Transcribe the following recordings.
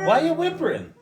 Why you whimpering?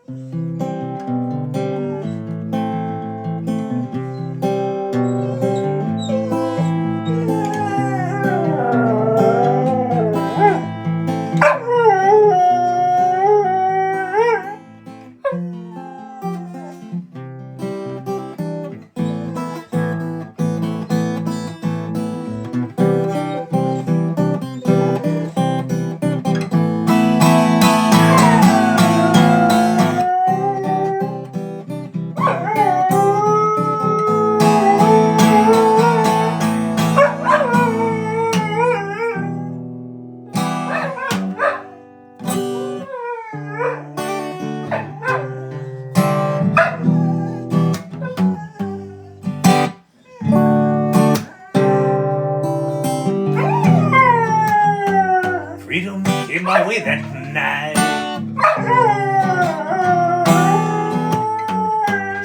Freedom came my way that night.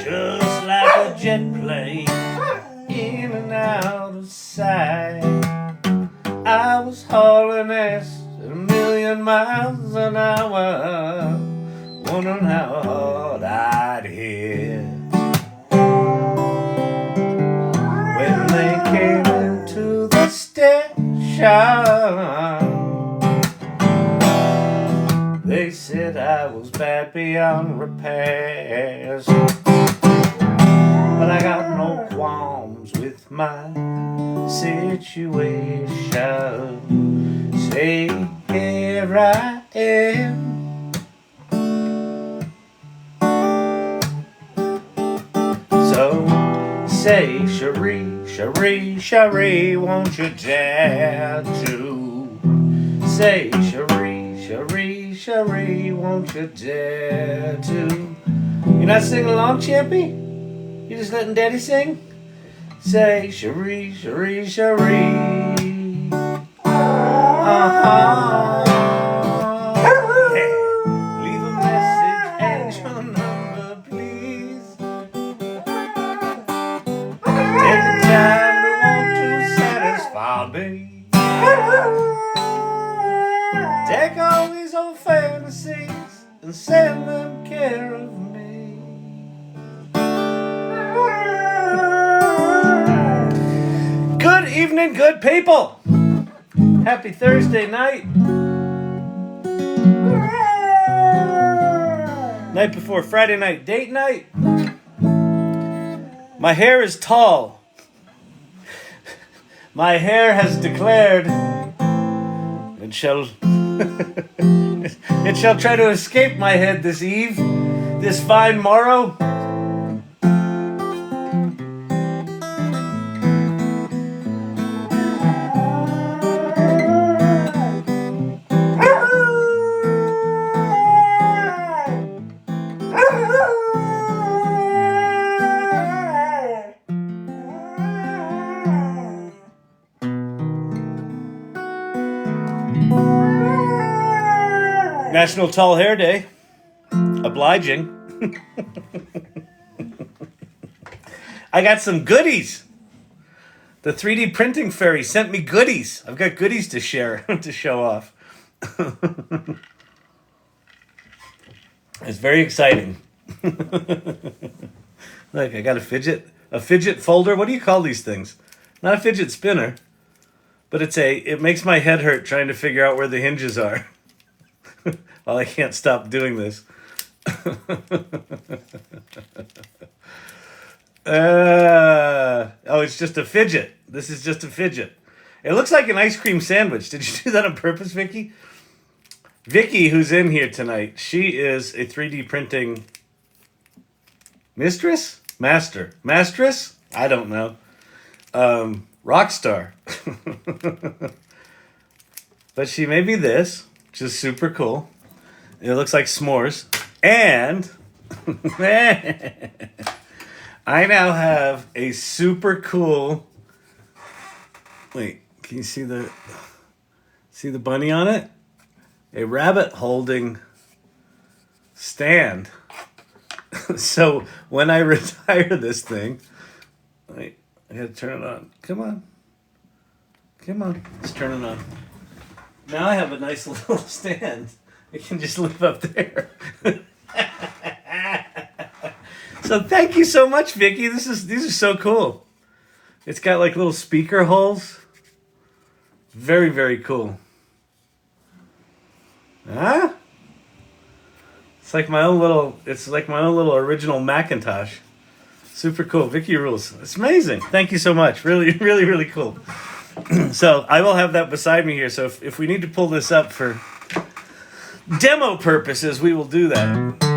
Just like a jet plane, in and out of sight. I was hauling ass at 1,000,000 miles an hour, wondering how hard I'd hit. When they came into the station, they said I was bad beyond repairs. But I got no qualms with my situation. Say, here I am. So say, Cherie, Cherie, Cherie, won't you dare to say, Cherie, Cherie, Cherie, won't you dare to? You're not singing along, Chippy? You just letting Daddy sing? Say, Cherie, Cherie, Cherie. Uh-huh. Yeah. Leave a message and your number, please. Take the time to want to satisfy me. Take all these old fantasies and send them care of me. Good evening, good people. Happy Thursday night. Night before Friday night date night. My hair is tall. My hair has declared it shall it shall try to escape my head this eve, this fine morrow. National Tall Hair Day. Obliging. I got some goodies. The 3D printing fairy sent me goodies. I've got goodies to share, to show off. It's very exciting. Look, I got a fidget folder. What do you call these things? Not a fidget spinner, but it makes my head hurt trying to figure out where the hinges are. Well, I can't stop doing this. It's just a fidget. This is just a fidget. It looks like an ice cream sandwich. Did you do that on purpose, Vicky? Vicky, who's in here tonight, she is a 3D printing mistress? Mastress? I don't know. Rock star. But she may be this, which is super cool. It looks like s'mores. And I now have a super cool... Wait, can you see the bunny on it? A rabbit holding stand. So when I retire this thing... Wait, I gotta turn it on. Come on. Let's turn it on. Now I have a nice little stand. It can just live up there. So thank you so much, Vicky. These are so cool. It's got like little speaker holes. Very, very cool. Huh? It's like my own little original Macintosh. Super cool. Vicky rules. It's amazing. Thank you so much. Really, really, really cool. So I will have that beside me here. So if we need to pull this up for demo purposes, we will do that.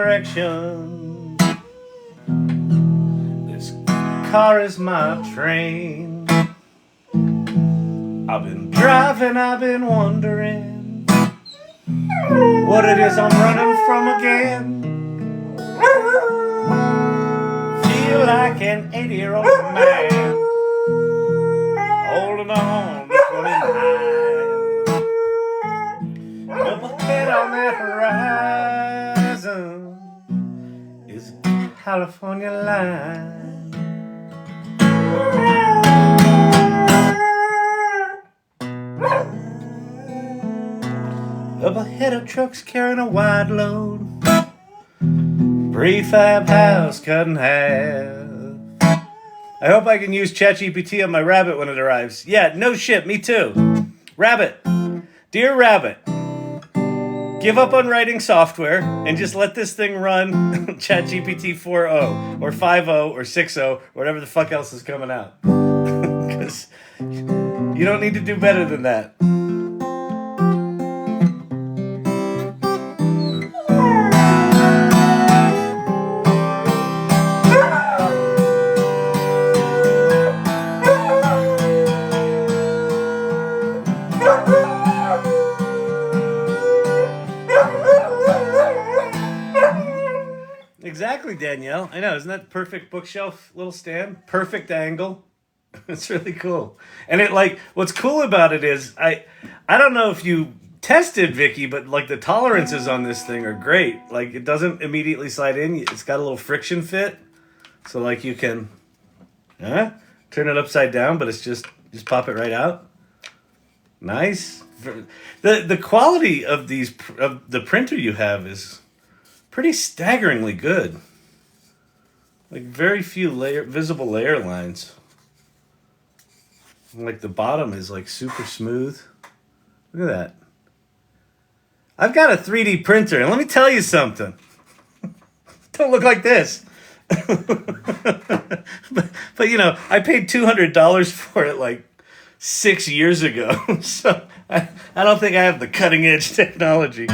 Direction. This car is my train. I've been driving, I've been wondering what it is I'm running from again. Feel like an 80-year-old man holding on to 29. Up ahead on that horizon is California line. Up ahead of trucks carrying a wide load, prefab house cut in half. I hope I can use ChatGPT on my Rabbit when it arrives. Yeah, no shit, me too. Rabbit, dear Rabbit, give up on writing software and just let this thing run ChatGPT 4.0 or 5.0 or 6.0 or whatever the fuck else is coming out. Because you don't need to do better than that. Exactly, Danielle. I know, isn't that perfect bookshelf little stand? Perfect angle. It's really cool. And it like what's cool about it is I don't know if you tested, Vicky, but like the tolerances on this thing are great. Like it doesn't immediately slide in. It's got a little friction fit. So like you can turn it upside down, but it's just pop it right out. Nice. The quality of the printer you have is pretty staggeringly good. Like very few visible layer lines. Like the bottom is like super smooth. Look at that. I've got a 3D printer, and let me tell you something. Don't look like this. but you know, I paid $200 for it like 6 years ago. So I don't think I have the cutting edge technology.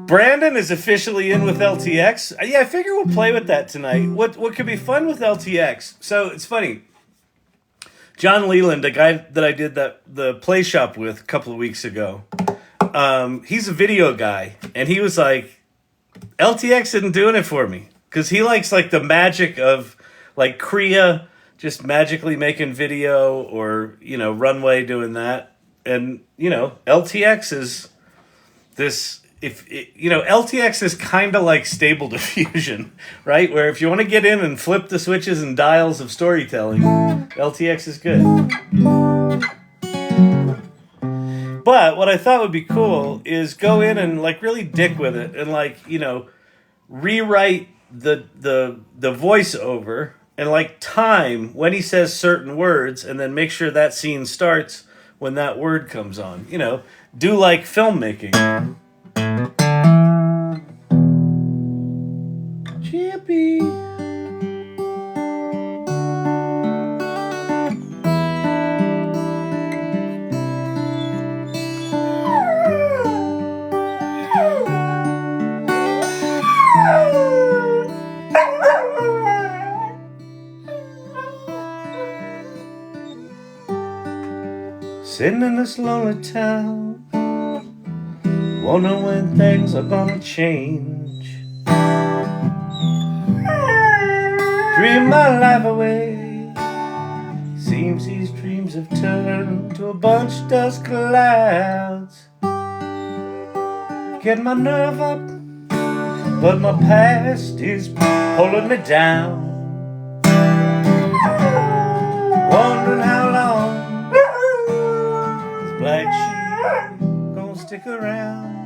Brandon is officially in with LTX. Yeah, I figure we'll play with that tonight. What could be fun with LTX? So it's funny. John Leland, the guy that I did the play shop with a couple of weeks ago, he's a video guy, and he was like, LTX isn't doing it for me, because he likes like the magic of like Kriya just magically making video, or you know Runway doing that, and you know LTX is this. LTX is kind of like Stable Diffusion, right? Where if you want to get in and flip the switches and dials of storytelling, LTX is good. But what I thought would be cool is go in and like really dick with it and like, you know, rewrite the voiceover and like time when he says certain words and then make sure that scene starts when that word comes on. You know, do like filmmaking. Chippy. Sitting in this lonely town, wondering when things are gonna change. Dream my life away these dreams have turned to a bunch of dust clouds. Get my nerve up, but my past is pulling me down. Wondering how long this black sheep gonna stick around.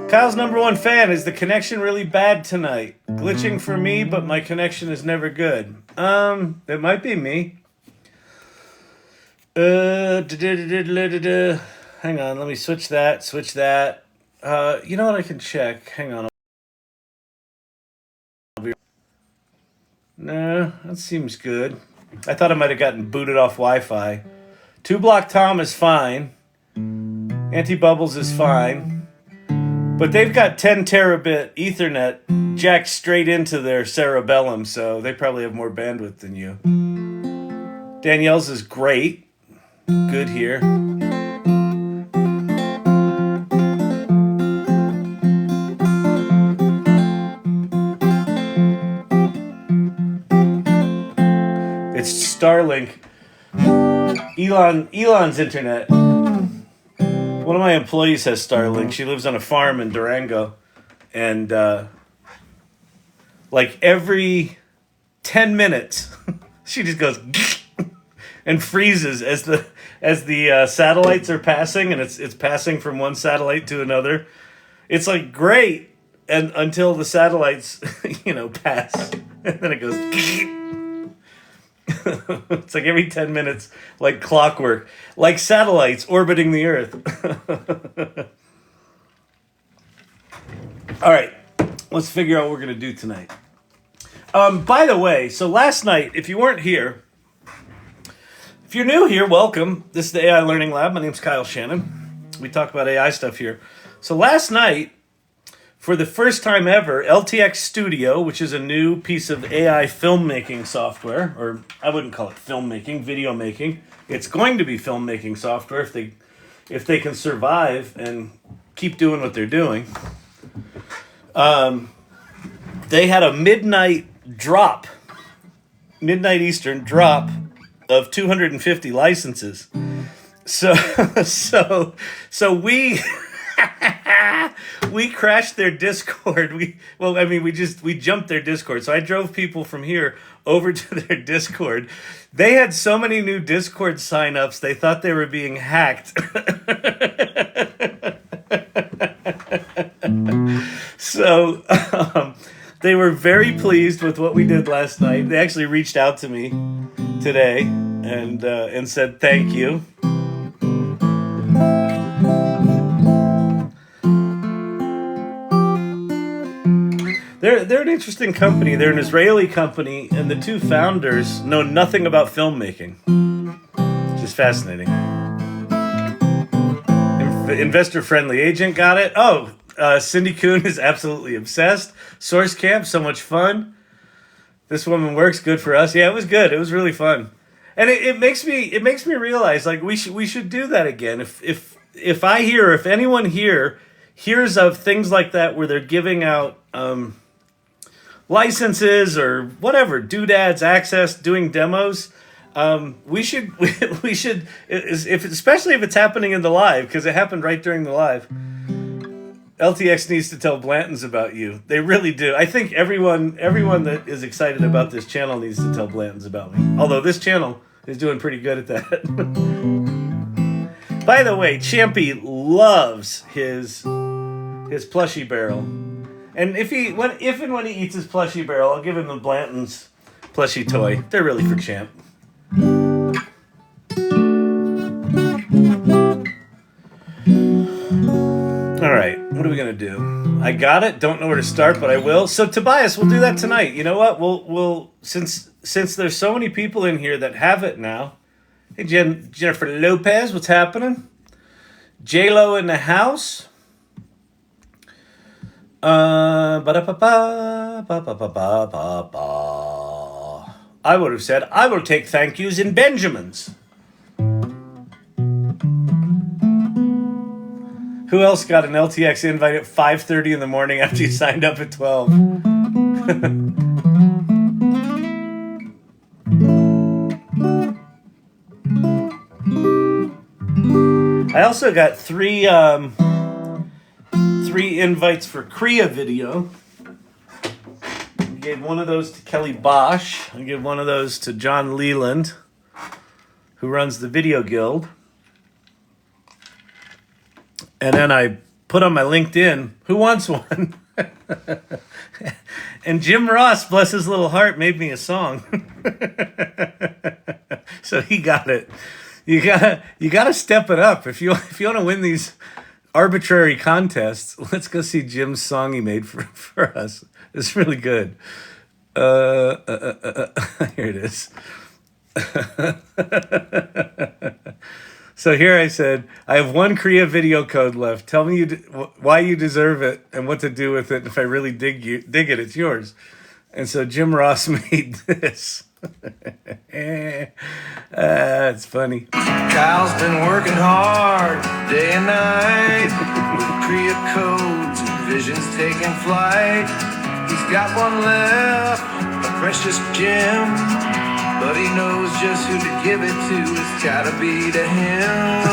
Kyle's #1 fan. Is the connection really bad tonight? Glitching for me, but my connection is never good. It might be me. Hang on, let me switch that. You know what, I can check. Hang on. No, that seems good. I thought I might have gotten booted off Wi-Fi. 2-Block Tom is fine. Anti-Bubbles is fine. But they've got 10 terabit Ethernet jacked straight into their cerebellum, so they probably have more bandwidth than you. Danielle's is great. Good here. It's Starlink. Elon's internet. One of my employees has Starlink. She lives on a farm in Durango. And like every 10 minutes, she just goes and freezes as the satellites are passing, and it's passing from one satellite to another. It's like great, and until the satellites, pass, and then it goes. It's like every 10 minutes, like clockwork, like satellites orbiting the Earth. All right, let's figure out what we're going to do tonight. By the way, so last night, if you weren't here, if you're new here, welcome. This is the AI Learning Lab. My name's Kyle Shannon. We talk about AI stuff here. So last night, for the first time ever, LTX Studio, which is a new piece of AI filmmaking software, or I wouldn't call it filmmaking, video making. It's going to be filmmaking software if they can survive and keep doing what they're doing. They had a midnight Eastern drop of 250 licenses. So we we crashed their Discord. We jumped their Discord. So I drove people from here over to their Discord. They had so many new Discord signups, they thought they were being hacked. So they were very pleased with what we did last night. They actually reached out to me today and said thank you. They're an interesting company. They're an Israeli company, and the two founders know nothing about filmmaking. It's just fascinating. Investor-friendly agent got it. Oh, Cindy Kuhn is absolutely obsessed. Source Camp, so much fun. This woman works, good for us. Yeah, it was good. It was really fun, and it makes me realize like we should do that again. If anyone here hears of things like that where they're giving out licenses or whatever, doodads, access, doing demos, we should especially if it's happening in the live, because it happened right during the live. LTX needs to tell Blantons about you. They really do. I think everyone that is excited about this channel needs to tell Blantons about me. Although this channel is doing pretty good at that. By the way, Chippy loves his plushie barrel. And if and when he eats his plushie barrel, I'll give him the Blanton's plushie toy. They're really for Champ. All right, what are we gonna do? I got it. Don't know where to start, but I will. So Tobias, we'll do that tonight. You know what? We'll since there's so many people in here that have it now. Hey, Jennifer Lopez, what's happening? J-Lo in the house. I would have said, I will take thank yous in Benjamins. Who else got an LTX invite at 5:30 in the morning after you signed up at 12? I also got three invites for Kriya video. I gave one of those to Kelly Bosch. I gave one of those to John Leland, who runs the Video Guild. And then I put on my LinkedIn, who wants one? And Jim Ross, bless his little heart, made me a song. So he got it. You gotta step it up. If you want to win these arbitrary contests, let's go see Jim's song he made for us. It's really good. Here it is. So here I said, I have one Kriya video code left. Tell me why you deserve it and what to do with it. If I really dig it, it's yours. And so Jim Ross made this. It's funny. Kyle's been working hard day and night with Kriya codes and visions taking flight. He's got one left, a precious gem, but he knows just who to give it to. It's gotta be to him.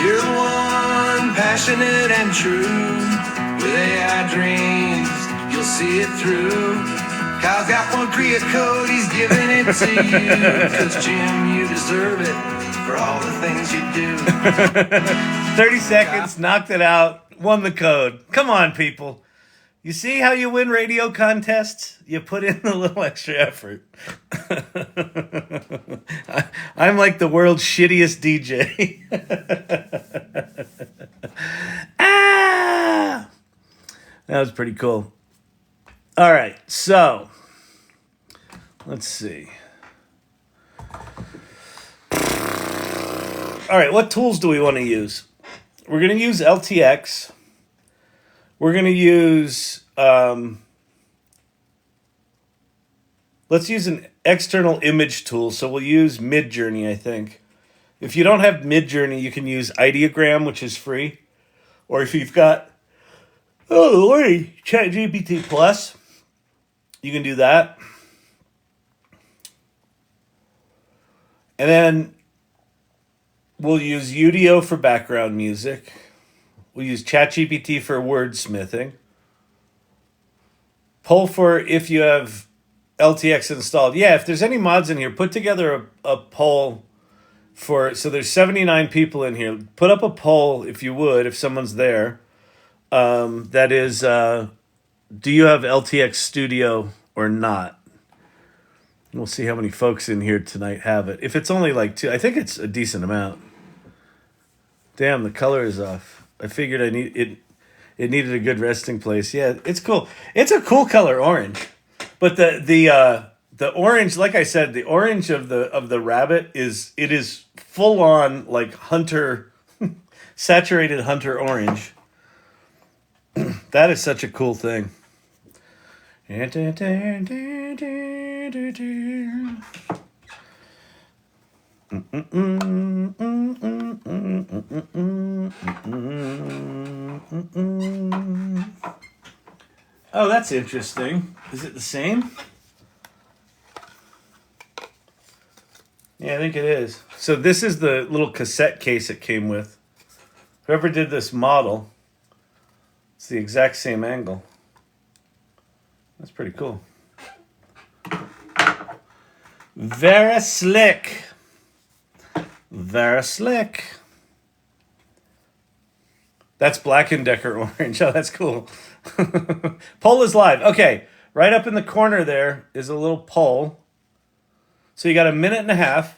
You're the one, passionate and true. With AI dreams, you'll see it through. Kyle's got one Kriya code, he's giving it to you. 'Cause Jim, you deserve it for all the things you do. 30 seconds, knocked it out, won the code. Come on, people. You see how you win radio contests? You put in a little extra effort. I'm like the world's shittiest DJ. Ah! That was pretty cool. All right, so let's see. All right, what tools do we want to use? We're going to use LTX. We're going to use, let's use an external image tool. So we'll use Midjourney, I think. If you don't have Midjourney, you can use Ideogram, which is free. Or if you've got, oh lordy, ChatGPT Plus, you can do that. And then we'll use Udio for background music. We'll use ChatGPT for wordsmithing. Poll for if you have LTX installed. Yeah, if there's any mods in here, put together a poll for, so there's 79 people in here. Put up a poll, if you would, if someone's there. That is, do you have LTX Studio or not? We'll see how many folks in here tonight have it. If it's only like 2, I think it's a decent amount. Damn, the color is off. I figured it needed a good resting place. Yeah, it's cool. It's a cool color, orange. But the orange, like I said, the orange of the rabbit is full on like hunter saturated hunter orange. That is such a cool thing. Oh, that's interesting. Is it the same? Yeah, I think it is. So this is the little cassette case it came with. Whoever did this model, it's the exact same angle. That's pretty cool. Very slick. Very slick. That's Black & Decker orange. Oh, that's cool. Poll is live. Okay, right up in the corner there is a little poll. So you got a minute and a half.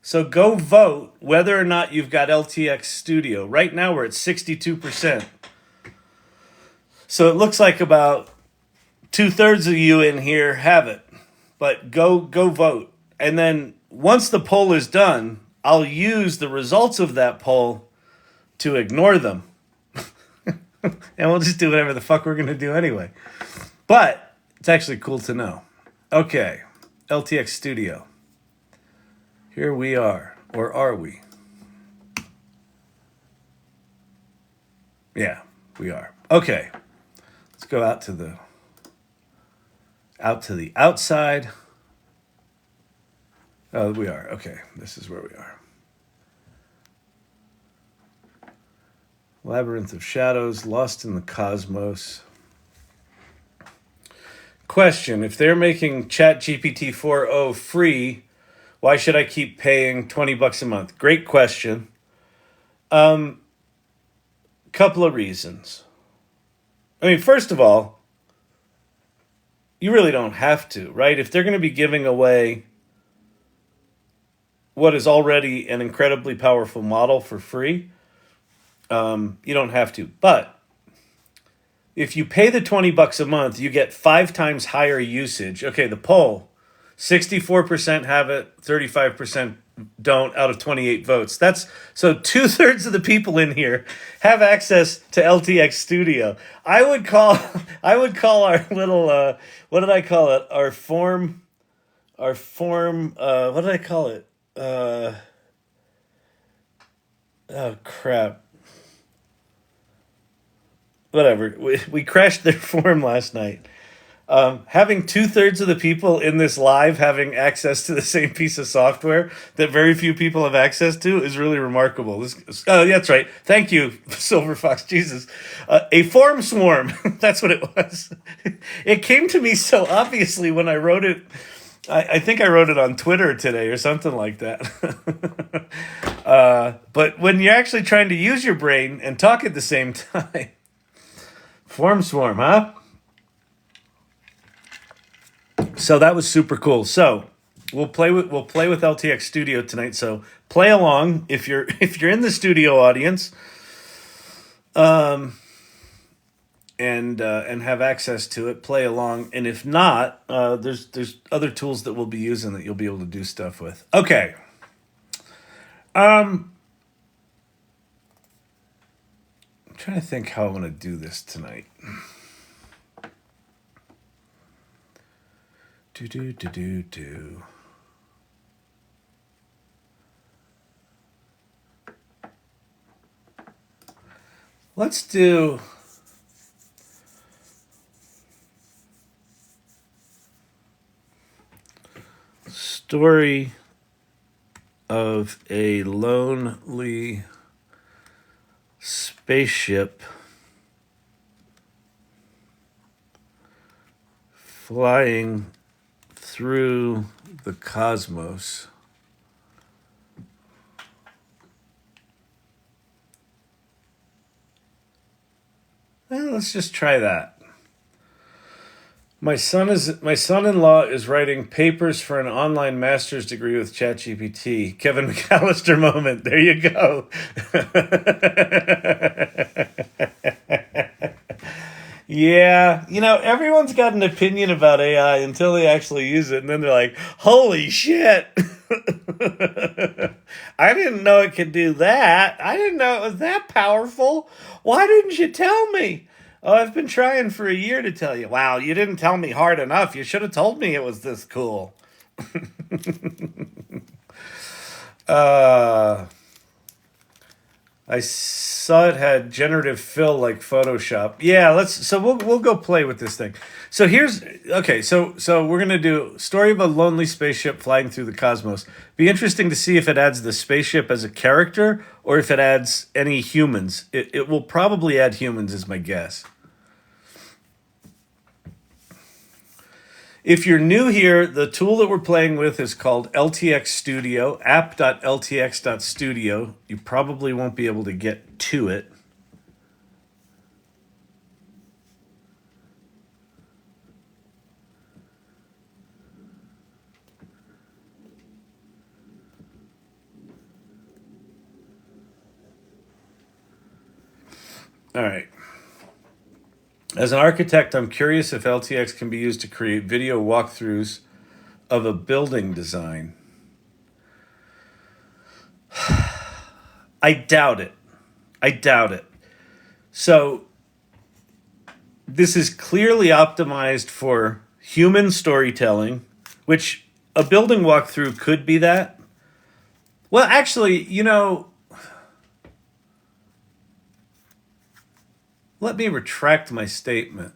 So go vote whether or not you've got LTX Studio. Right now we're at 62%. So it looks like about 2/3 of you in here have it. But go vote. And then once the poll is done, I'll use the results of that poll to ignore them. And we'll just do whatever the fuck we're going to do anyway. But it's actually cool to know. Okay, LTX Studio. Here we are. Or are we? Yeah, we are. Okay. Let's go out to the outside. Oh, we are. Okay, this is where we are. Labyrinth of Shadows, Lost in the Cosmos. Question, if they're making ChatGPT 4.0 free, why should I keep paying $20 a month? Great question. Couple of reasons. I mean, first of all, you really don't have to, right? If they're going to be giving away what is already an incredibly powerful model for free, you don't have to. But if you pay the $20 a month, you get 5 times higher usage. Okay, the poll, 64% have it, 35% don't out of 28 votes. That's so 2/3 of the people in here have access to LTX Studio. I would call our little what did I call it? Our form what did I call it? Oh crap. Whatever. We crashed their form last night. Having 2/3 of the people in this live having access to the same piece of software that very few people have access to is really remarkable. Yeah, that's right. Thank you, Silver Fox. Jesus. A form swarm. That's what it was. It came to me so obviously when I wrote it. I think I wrote it on Twitter today or something like that. But when you're actually trying to use your brain and talk at the same time. Form swarm, huh? So that was super cool. So we'll play with LTX Studio tonight. So play along if you're in the studio audience, and have access to it. Play along, and if not, there's other tools that we'll be using that you'll be able to do stuff with. Okay. I'm trying to think how I want to do this tonight. Do. Let's do story of a lonely spaceship flying through the cosmos. Well, let's just try that. My son-in-law is writing papers for an online master's degree with ChatGPT. Kevin McAllister moment. There you go. Yeah, everyone's got an opinion about AI until they actually use it, and then they're like, holy shit. I didn't know it could do that. I didn't know it was that powerful. Why didn't you tell me? Oh, I've been trying for a year to tell you. Wow, you didn't tell me hard enough. You should have told me it was this cool. I saw it had generative fill like Photoshop. Yeah, so we'll go play with this thing. So so we're gonna do story of a lonely spaceship flying through the cosmos. Be interesting to see if it adds the spaceship as a character or if it adds any humans. It will probably add humans, is my guess. If you're new here, the tool that we're playing with is called LTX Studio, app.ltx.studio. You probably won't be able to get to it. All right. As an architect, I'm curious if LTX can be used to create video walkthroughs of a building design. I doubt it. So this is clearly optimized for human storytelling, which a building walkthrough could be that. Well, actually, let me retract my statement.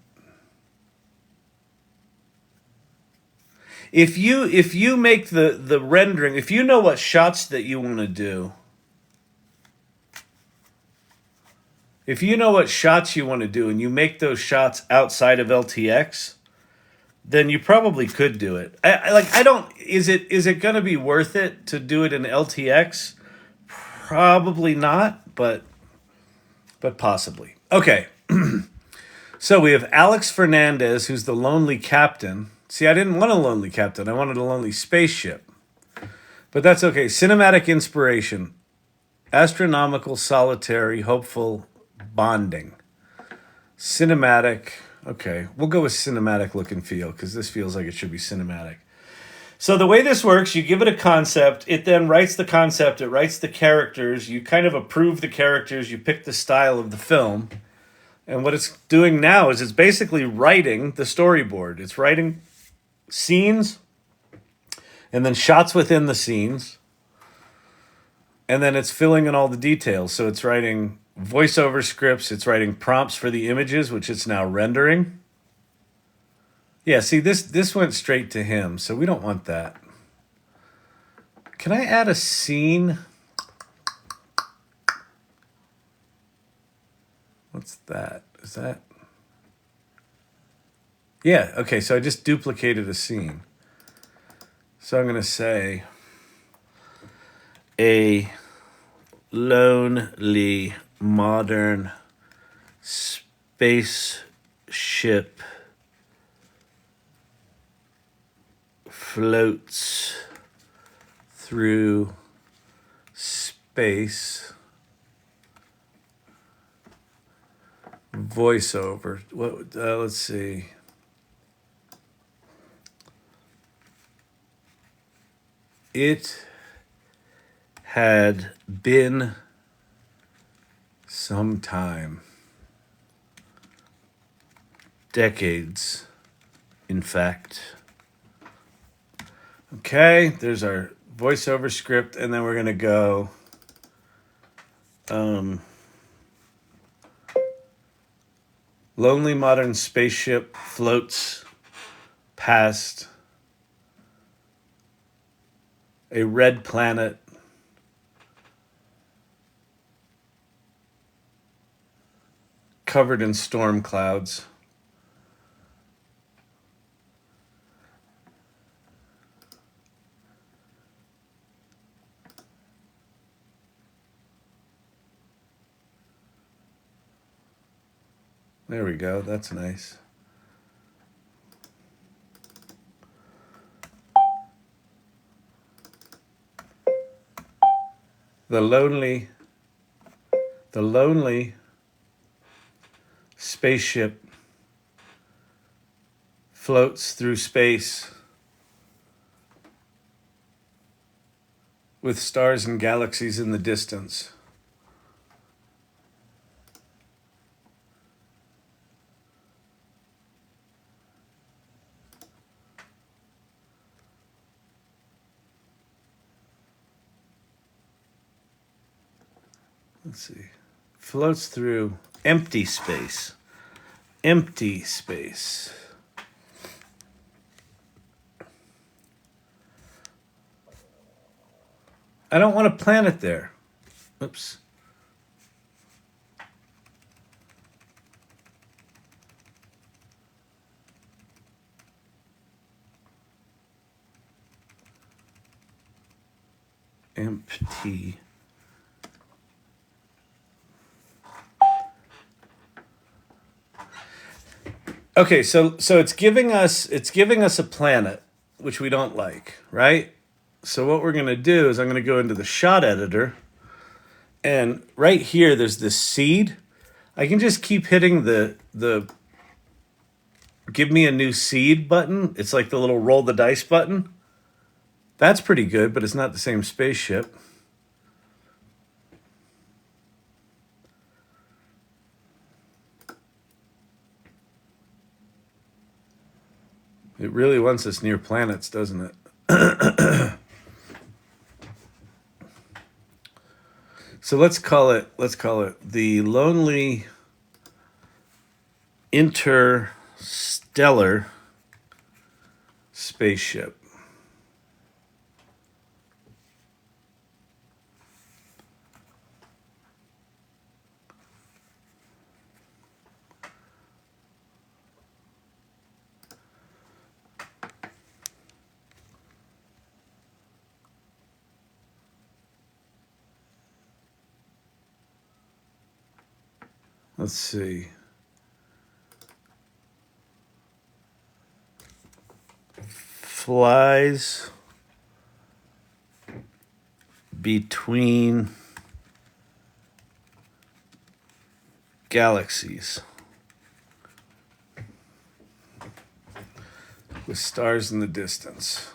If you make the rendering, if you know what shots that you want to do, if you know what shots you want to do and you make those shots outside of LTX, then you probably could do it. Is it going to be worth it to do it in LTX? Probably not, but possibly. Okay. So we have Alex Fernandez, who's the lonely captain. See, I didn't want a lonely captain. I wanted a lonely spaceship. But that's okay. Cinematic inspiration. Astronomical, solitary, hopeful, bonding. Cinematic. Okay, we'll go with cinematic look and feel because this feels like it should be cinematic. So the way this works, you give it a concept. It then writes the concept. It writes the characters. You kind of approve the characters. You pick the style of the film. And what it's doing now is it's basically writing the storyboard. It's writing scenes and then shots within the scenes. And then it's filling in all the details. So it's writing voiceover scripts. It's writing prompts for the images, which it's now rendering. Yeah, see, this went straight to him. So we don't want that. Can I add a scene? What's that? Is that? Yeah, okay, so I just duplicated a scene. So I'm going to say a lonely modern spaceship floats through space. Voiceover. What? Let's see. It had been some time. Decades, in fact. Okay, there's our voiceover script, and then we're going to go lonely modern spaceship floats past a red planet covered in storm clouds. There we go. That's nice. The lonely spaceship floats through space with stars and galaxies in the distance. Let's see. Floats through empty space. Empty space. I don't want a planet there. Oops. Empty. Okay, so it's giving us a planet, which we don't like, right? So what we're gonna do is I'm gonna go into the shot editor, and right here there's this seed. I can just keep hitting the give me a new seed button. It's like the little roll the dice button. That's pretty good, but it's not the same spaceship. It really wants us near planets, doesn't it? So let's call it the lonely interstellar spaceship. Let's see. Flies between galaxies with stars in the distance.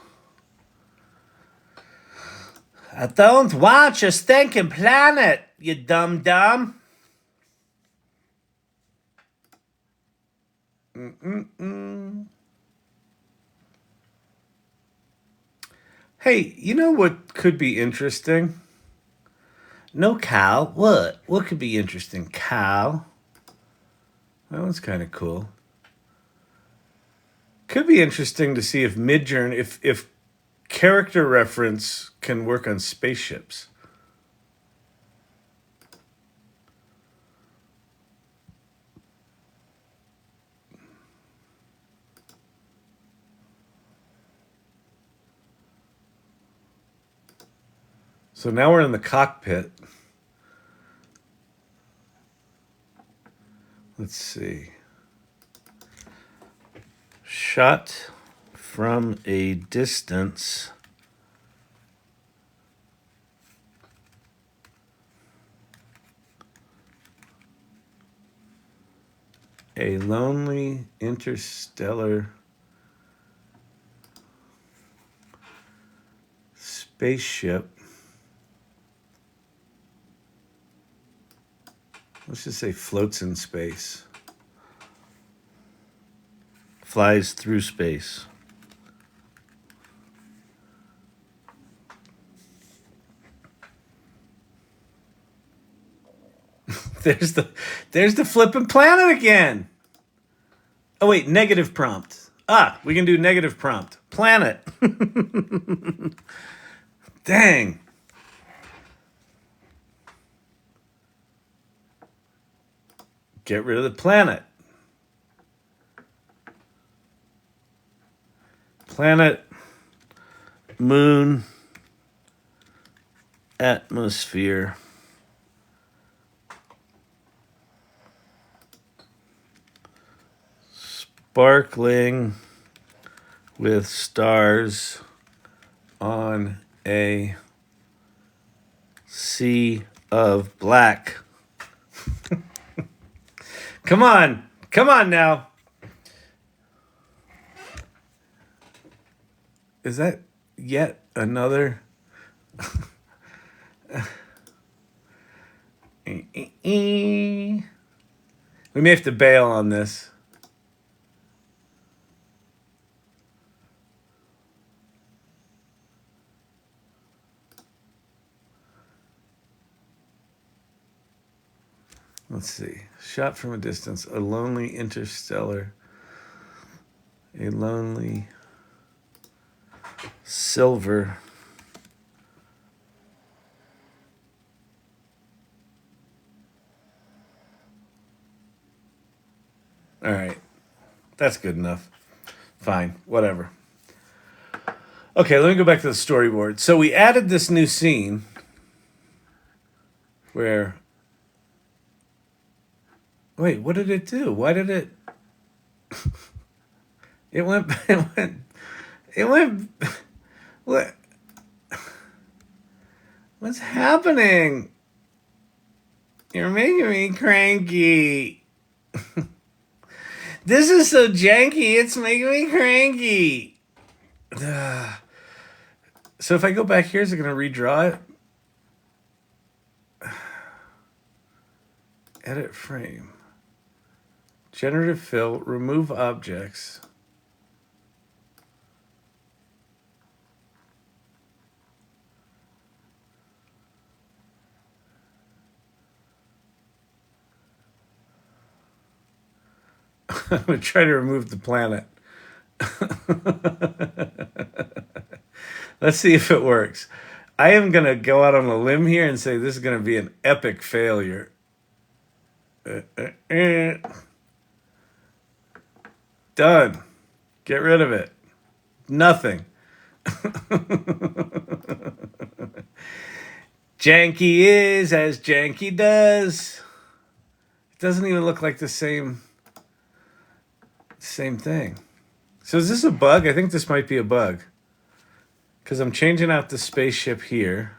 I don't want your stinking planet, you dumb. Hey, you know what could be interesting? No, Cal. What? What could be interesting, Cal? That one's kind of cool. Could be interesting to see if Midjourney, if character reference can work on spaceships. So now we're in the cockpit. Let's see. Shot from a distance. A lonely interstellar spaceship. Let's just say floats in space. Flies through space. There's the flipping planet again. Oh wait, negative prompt. We can do negative prompt. Planet. Dang. Get rid of the planet. Planet, moon, atmosphere. Sparkling with stars on a sea of black. Come on now. Is that yet another? We may have to bail on this. Let's see. Shot from a distance. A lonely interstellar. A lonely silver. All right. That's good enough. Fine. Whatever. Okay, let me go back to the storyboard. So we added this new scene where... Wait, what did it do? Why did it... It went... What? What's happening? You're making me cranky. This is so janky, it's making me cranky. So if I go back here, is it going to redraw it? Edit frame. Generative fill, remove objects. I'm going to try to remove the planet. Let's see if it works. I am going to go out on a limb here and say this is going to be an epic failure. Done. Get rid of it. Nothing. Janky is as Janky does. It doesn't even look like the same thing. So is this a bug? I think this might be a bug. Because I'm changing out the spaceship here.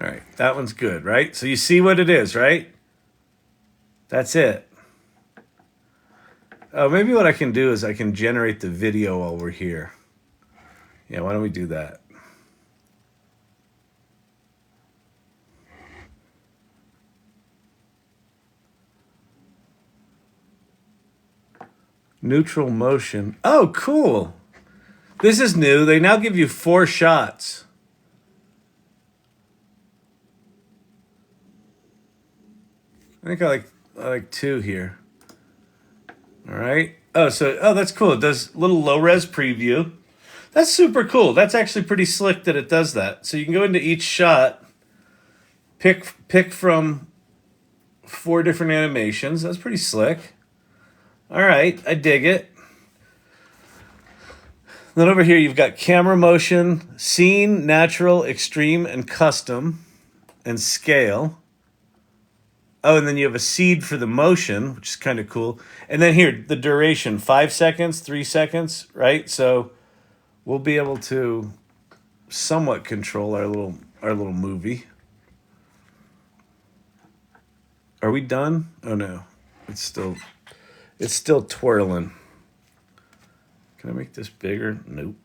All right, that one's good, right? So you see what it is, right? That's it. Oh, maybe what I can do is I can generate the video while we're here. Yeah, why don't we do that? Neutral motion. Oh, cool. This is new. They now give you 4 shots. I think I like 2 here. All right. Oh, that's cool. It does little low res preview. That's super cool. That's actually pretty slick that it does that. So you can go into each shot, pick from 4 different animations. That's pretty slick. All right, I dig it. Then over here you've got camera motion, scene, natural, extreme, and custom, and scale. Oh, and then you have a seed for the motion, which is kind of cool. And then here, the duration, 5 seconds, 3 seconds, right? So we'll be able to somewhat control our little movie. Are we done? Oh no, it's still twirling. Can I make this bigger? Nope.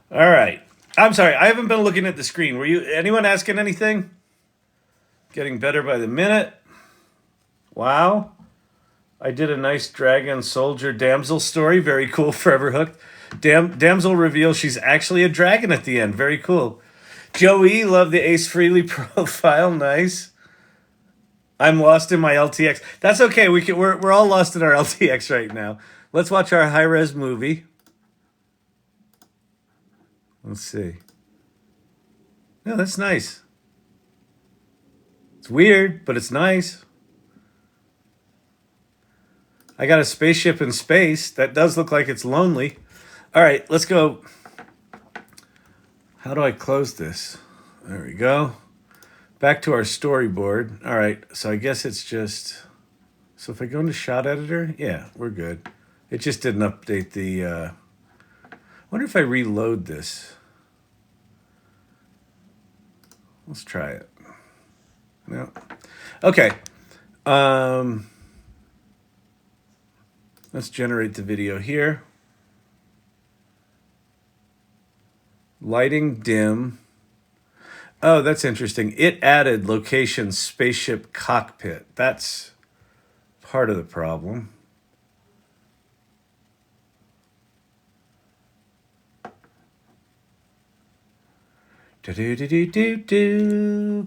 All right. I'm sorry, I haven't been looking at the screen. Anyone asking anything? Getting better by the minute. Wow. I did a nice dragon soldier damsel story. Very cool. Forever hooked. Damsel reveals she's actually a dragon at the end. Very cool. Joey, love the Ace Frehley profile. Nice. I'm lost in my LTX. That's okay. We're all lost in our LTX right now. Let's watch our high-res movie. Let's see. No, that's nice. It's weird, but it's nice. I got a spaceship in space. That does look like it's lonely. All right, let's go. How do I close this? There we go. Back to our storyboard. All right, so I guess it's just... So if I go into shot editor, yeah, we're good. It just didn't update the... I wonder if I reload this. Let's try it. No. Okay. Let's generate the video here. Lighting dim. Oh, that's interesting. It added location spaceship cockpit. That's part of the problem.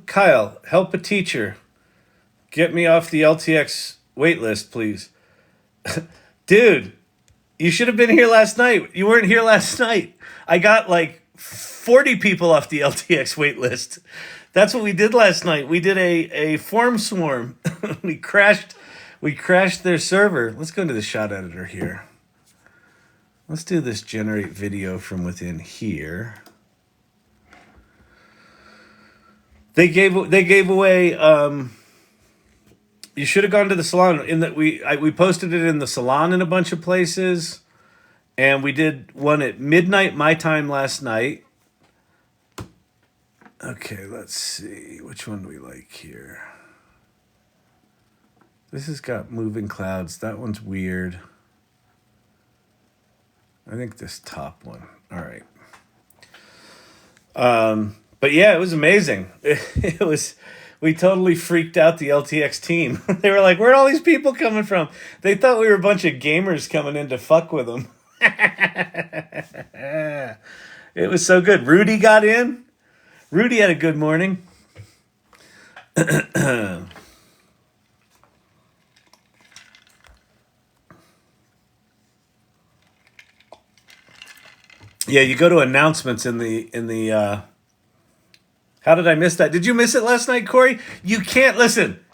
Kyle, help a teacher. Get me off the LTX waitlist, please. Dude, you should have been here last night. You weren't here last night. I got like 40 people off the LTX waitlist. That's what we did last night. We did a form swarm. we crashed their server. Let's go into the shot editor here. Let's do this generate video from within here. They gave away. You should have gone to the salon. In that we posted it in the salon in a bunch of places, and we did one at midnight my time last night. Okay, let's see which one do we like here. This has got moving clouds. That one's weird. I think this top one. All right. But yeah, it was amazing. It was, we totally freaked out the LTX team. They were like, where'd all these people coming from? They thought we were a bunch of gamers coming in to fuck with them. It was so good. Rudy got in. Rudy had a good morning. Yeah, you go to announcements in the how did I miss that? Did you miss it last night, Corey? You can't listen.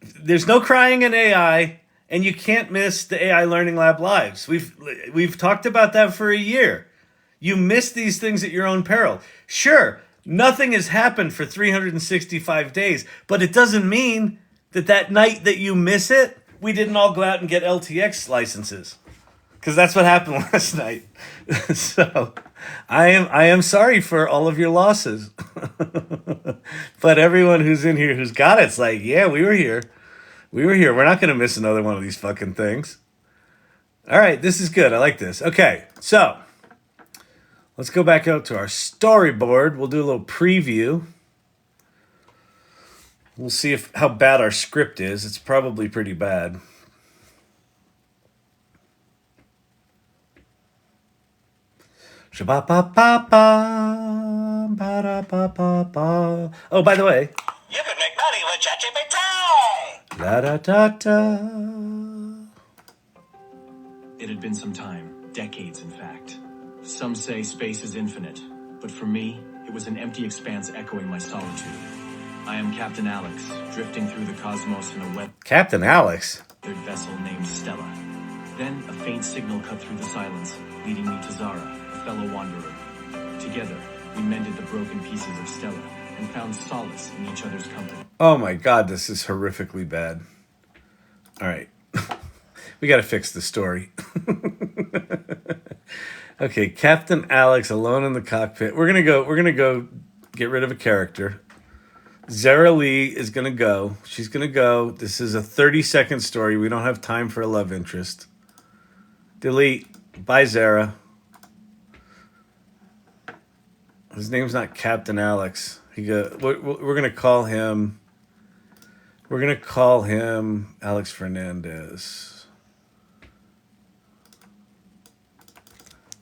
There's no crying in AI, and you can't miss the AI Learning Lab lives. We've talked about that for a year. You miss these things at your own peril. Sure, nothing has happened for 365 days, but it doesn't mean that that night that you miss it, we didn't all go out and get LTX licenses. Because that's what happened last night. So I am sorry for all of your losses. But everyone who's in here who's got it's like, yeah, we were here. We were here. We're not going to miss another one of these fucking things. All right, this is good. I like this. Okay, so let's go back out to our storyboard. We'll do a little preview. We'll see how bad our script is. It's probably pretty bad. Oh, by the way. You can make money with ChatGPT! La da da da. It had been some time, decades in fact. Some say space is infinite, but for me, it was an empty expanse echoing my solitude. I am Captain Alex, drifting through the cosmos in a web... Captain Alex? ...vessel named Stella. Then a faint signal cut through the silence, leading me to Zara, a fellow wanderer. Together, we mended the broken pieces of Stella and found solace in each other's company. Oh my god, this is horrifically bad. All right. We got to fix the story. Okay, Captain Alex alone in the cockpit. We're going to go get rid of a character. Zara Lee is going to go. She's going to go. This is a 30-second story. We don't have time for a love interest. Delete. Bye, Zara. His name's not Captain Alex. We're going to call him... We're going to call him Alex Fernandez.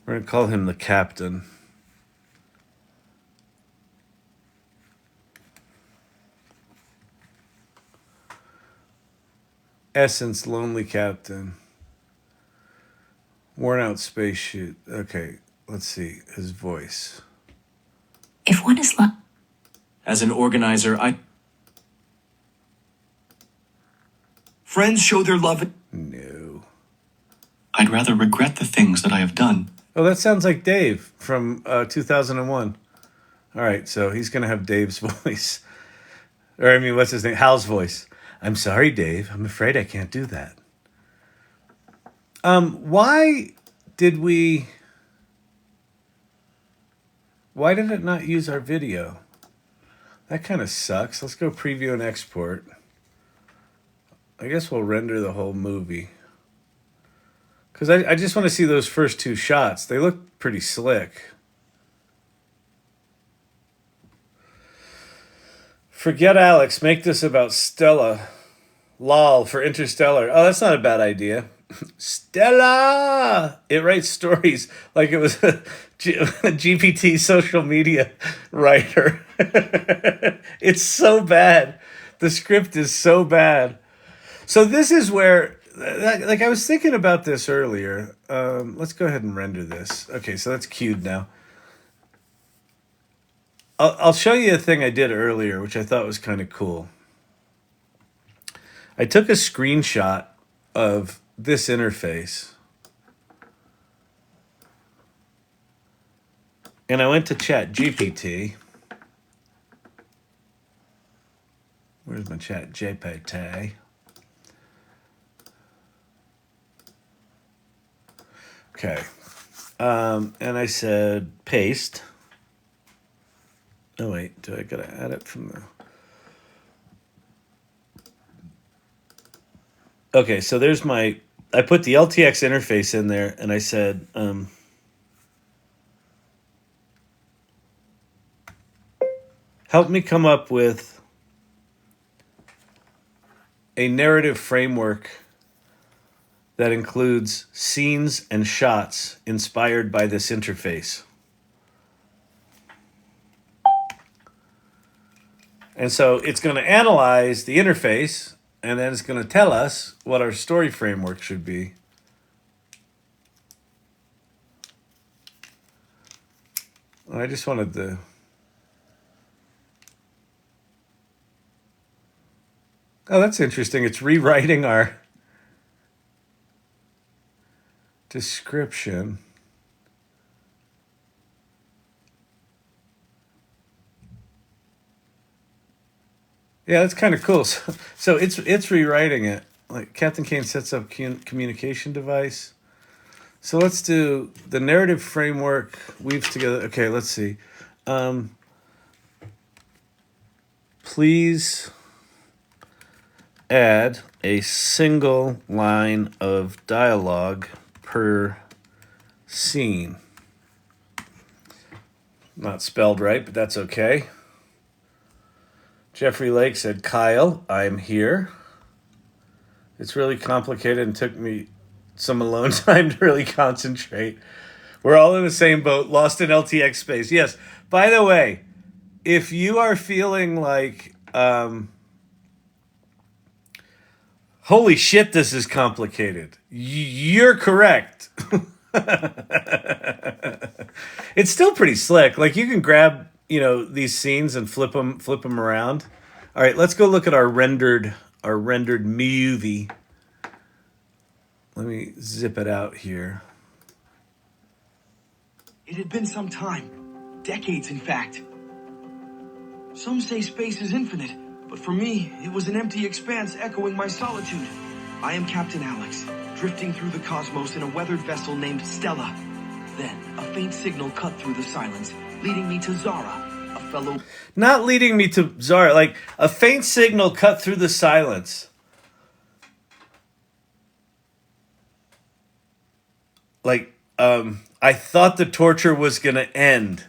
We're going to call him the captain. Essence, lonely captain. Worn out spacesuit. Okay, let's see. His voice. If one is As an organizer, Friends show their love. No. I'd rather regret the things that I have done. Oh, that sounds like Dave from 2001. All right, so he's going to have Dave's voice. Or, I mean, what's his name? Hal's voice. I'm sorry, Dave. I'm afraid I can't do that. Why did it not use our video? That kind of sucks. Let's go preview and export. I guess we'll render the whole movie. Because I just want to see those first two shots. They look pretty slick. Forget Alex. Make this about Stella. LOL for Interstellar. Oh, that's not a bad idea. Stella! It writes stories like it was a GPT social media writer. It's so bad. The script is so bad. So this is where, like I was thinking about this earlier. Let's go ahead and render this. Okay, so that's queued now. I'll show you a thing I did earlier, which I thought was kind of cool. I took a screenshot of this interface. And I went to ChatGPT. Where's my ChatGPT? Okay. And I said paste. Oh, wait. Do I got to add it from the... Okay, so there's my... I put the LTX interface in there, and I said... help me come up with a narrative framework that includes scenes and shots inspired by this interface. And so it's going to analyze the interface, and then it's going to tell us what our story framework should be. I just wanted to... Oh, that's interesting. It's rewriting our description. Yeah, that's kind of cool. So it's rewriting it. Like Captain Kane sets up communication device. So let's do the narrative framework weaves together. Okay, let's see. Please add a single line of dialogue per scene. Not spelled right, but that's okay. Jeffrey Lake said, Kyle, I'm here. It's really complicated and took me some alone time to really concentrate. We're all in the same boat, lost in LTX space. Yes, by the way, if you are feeling like, holy shit, this is complicated, you're correct. It's still pretty slick. Like you can grab, these scenes and flip them around. All right, let's go look at our rendered movie. Let me zip it out here. It had been some time, decades in fact. Some say space is infinite, but for me, it was an empty expanse echoing my solitude. I am Captain Alex, drifting through the cosmos in a weathered vessel named Stella. Then, a faint signal cut through the silence, leading me to Zara, a fellow... Not leading me to Zara, like a faint signal cut through the silence. Like, I thought the torture was going to end,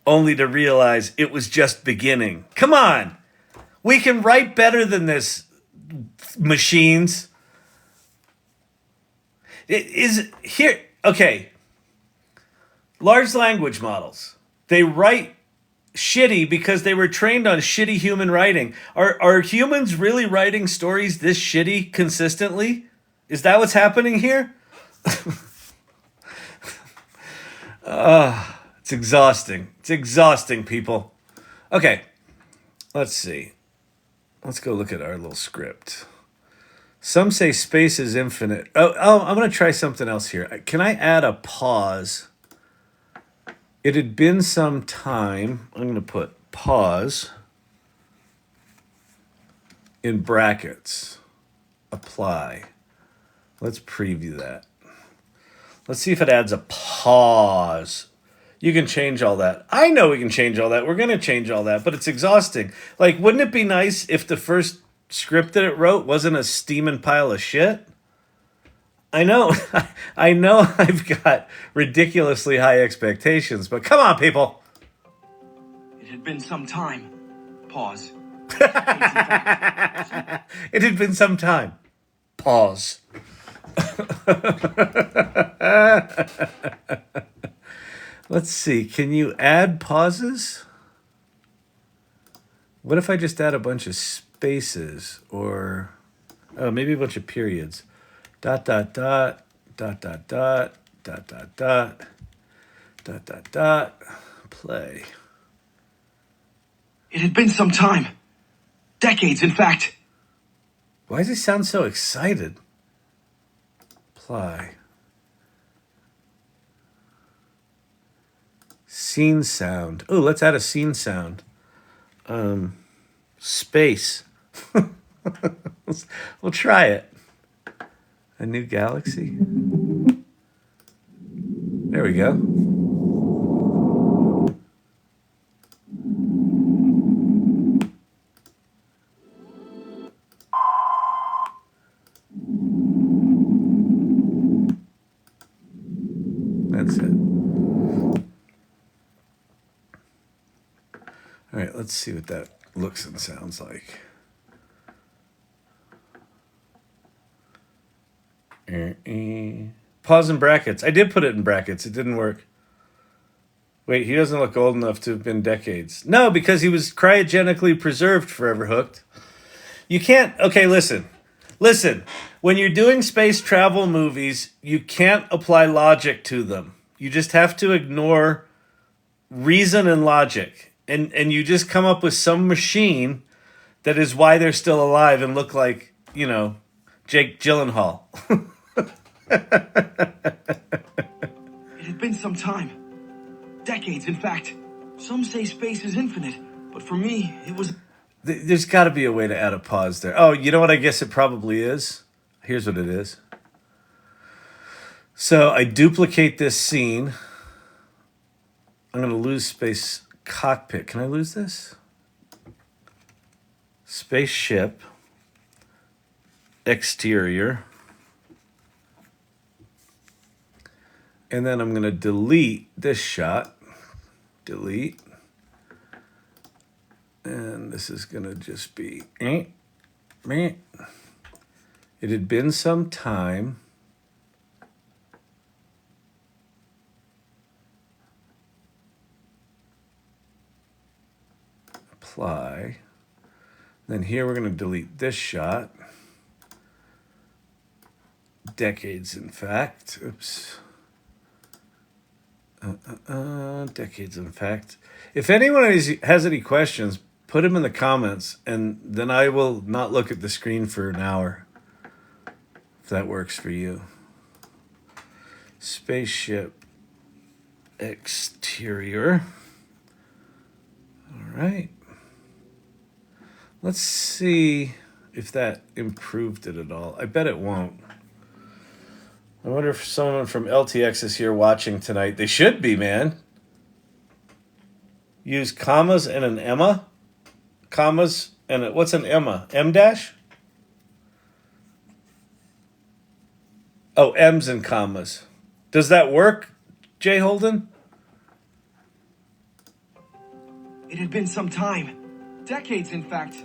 only to realize it was just beginning. Come on! We can write better than this, machines. It is here. Okay. Large language models. They write shitty because they were trained on shitty human writing. Are humans really writing stories this shitty consistently? Is that what's happening here? It's exhausting. It's exhausting, people. Okay. Let's see. Let's go look at our little script. Some say space is infinite. Oh, I'm going to try something else here. Can I add a pause? It had been some time. I'm going to put pause in brackets. Apply. Let's preview that. Let's see if it adds a pause. You can change all that. I know we can change all that. We're going to change all that, but it's exhausting. Like, wouldn't it be nice if the first script that it wrote wasn't a steaming pile of shit? I know I've got ridiculously high expectations, but come on, people. It had been some time. Pause. It had been some time. Pause. Let's see. Can you add pauses? What if I just add a bunch of spaces or maybe a bunch of periods? Dot, dot, dot, dot, dot, dot, dot, dot, dot, dot, dot, dot, play. It had been some time. Decades, in fact. Why does he sound so excited? Apply. Scene sound. Oh, let's add a scene sound. Space. We'll try it. A new galaxy. There we go. That's it. All right, let's see what that looks and sounds like. Pause in brackets. I did put it in brackets. It didn't work. Wait, he doesn't look old enough to have been decades. No, because he was cryogenically preserved forever hooked. You can't... Okay, listen. Listen. When you're doing space travel movies, you can't apply logic to them. You just have to ignore reason and logic. And you just come up with some machine that is why they're still alive and look like, Jake Gyllenhaal. It had been some time. Decades, in fact. Some say space is infinite, but for me, it was... There's got to be a way to add a pause there. Oh, you know what? I guess it probably is. Here's what it is. So I duplicate this scene. I'm going to lose space cockpit. Can I lose this? Spaceship. Exterior. And then I'm going to delete this shot. Delete. And this is going to just be... It had been some time. Apply. Then here we're going to delete this shot. Decades, in fact. Oops. Decades, in fact. If anyone has any questions, put them in the comments, and then I will not look at the screen for an hour, if that works for you. Spaceship exterior. All right. Let's see if that improved it at all. I bet it won't. I wonder if someone from LTX is here watching tonight. They should be, man. Use commas and an emma. Commas and what's an emma? M dash? Oh, M's and commas. Does that work, Jay Holden? It had been some time. Decades, in fact.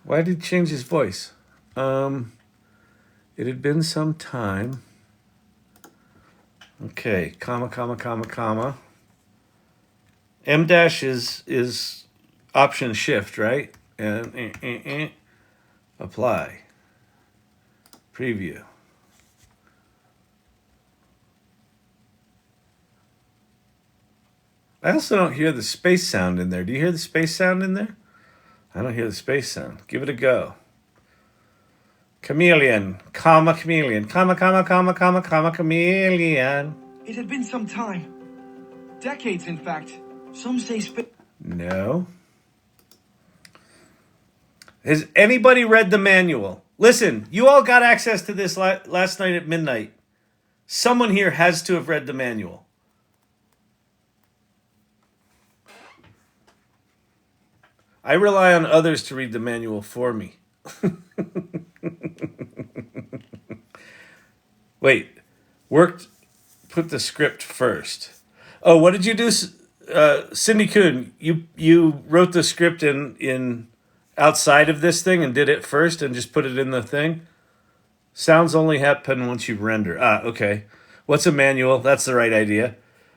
Why did he change his voice? It had been some time. Okay, comma, comma, comma, comma. M dash is option shift, right? And apply. Preview. I also don't hear the space sound in there. Do you hear the space sound in there? I don't hear the space sound. Give it a go. Chameleon, comma, chameleon, comma, comma, comma, comma, comma, chameleon. It had been some time. Decades, in fact. Some say No. Has anybody read the manual? Listen, you all got access to this last night at midnight. Someone here has to have read the manual. I rely on others to read the manual for me. Wait, put the script first. Oh, what did you do, Cindy Kuhn? You wrote the script in outside of this thing and did it first and just put it in the thing? Sounds only happen once you render. Okay. What's a manual? That's the right idea.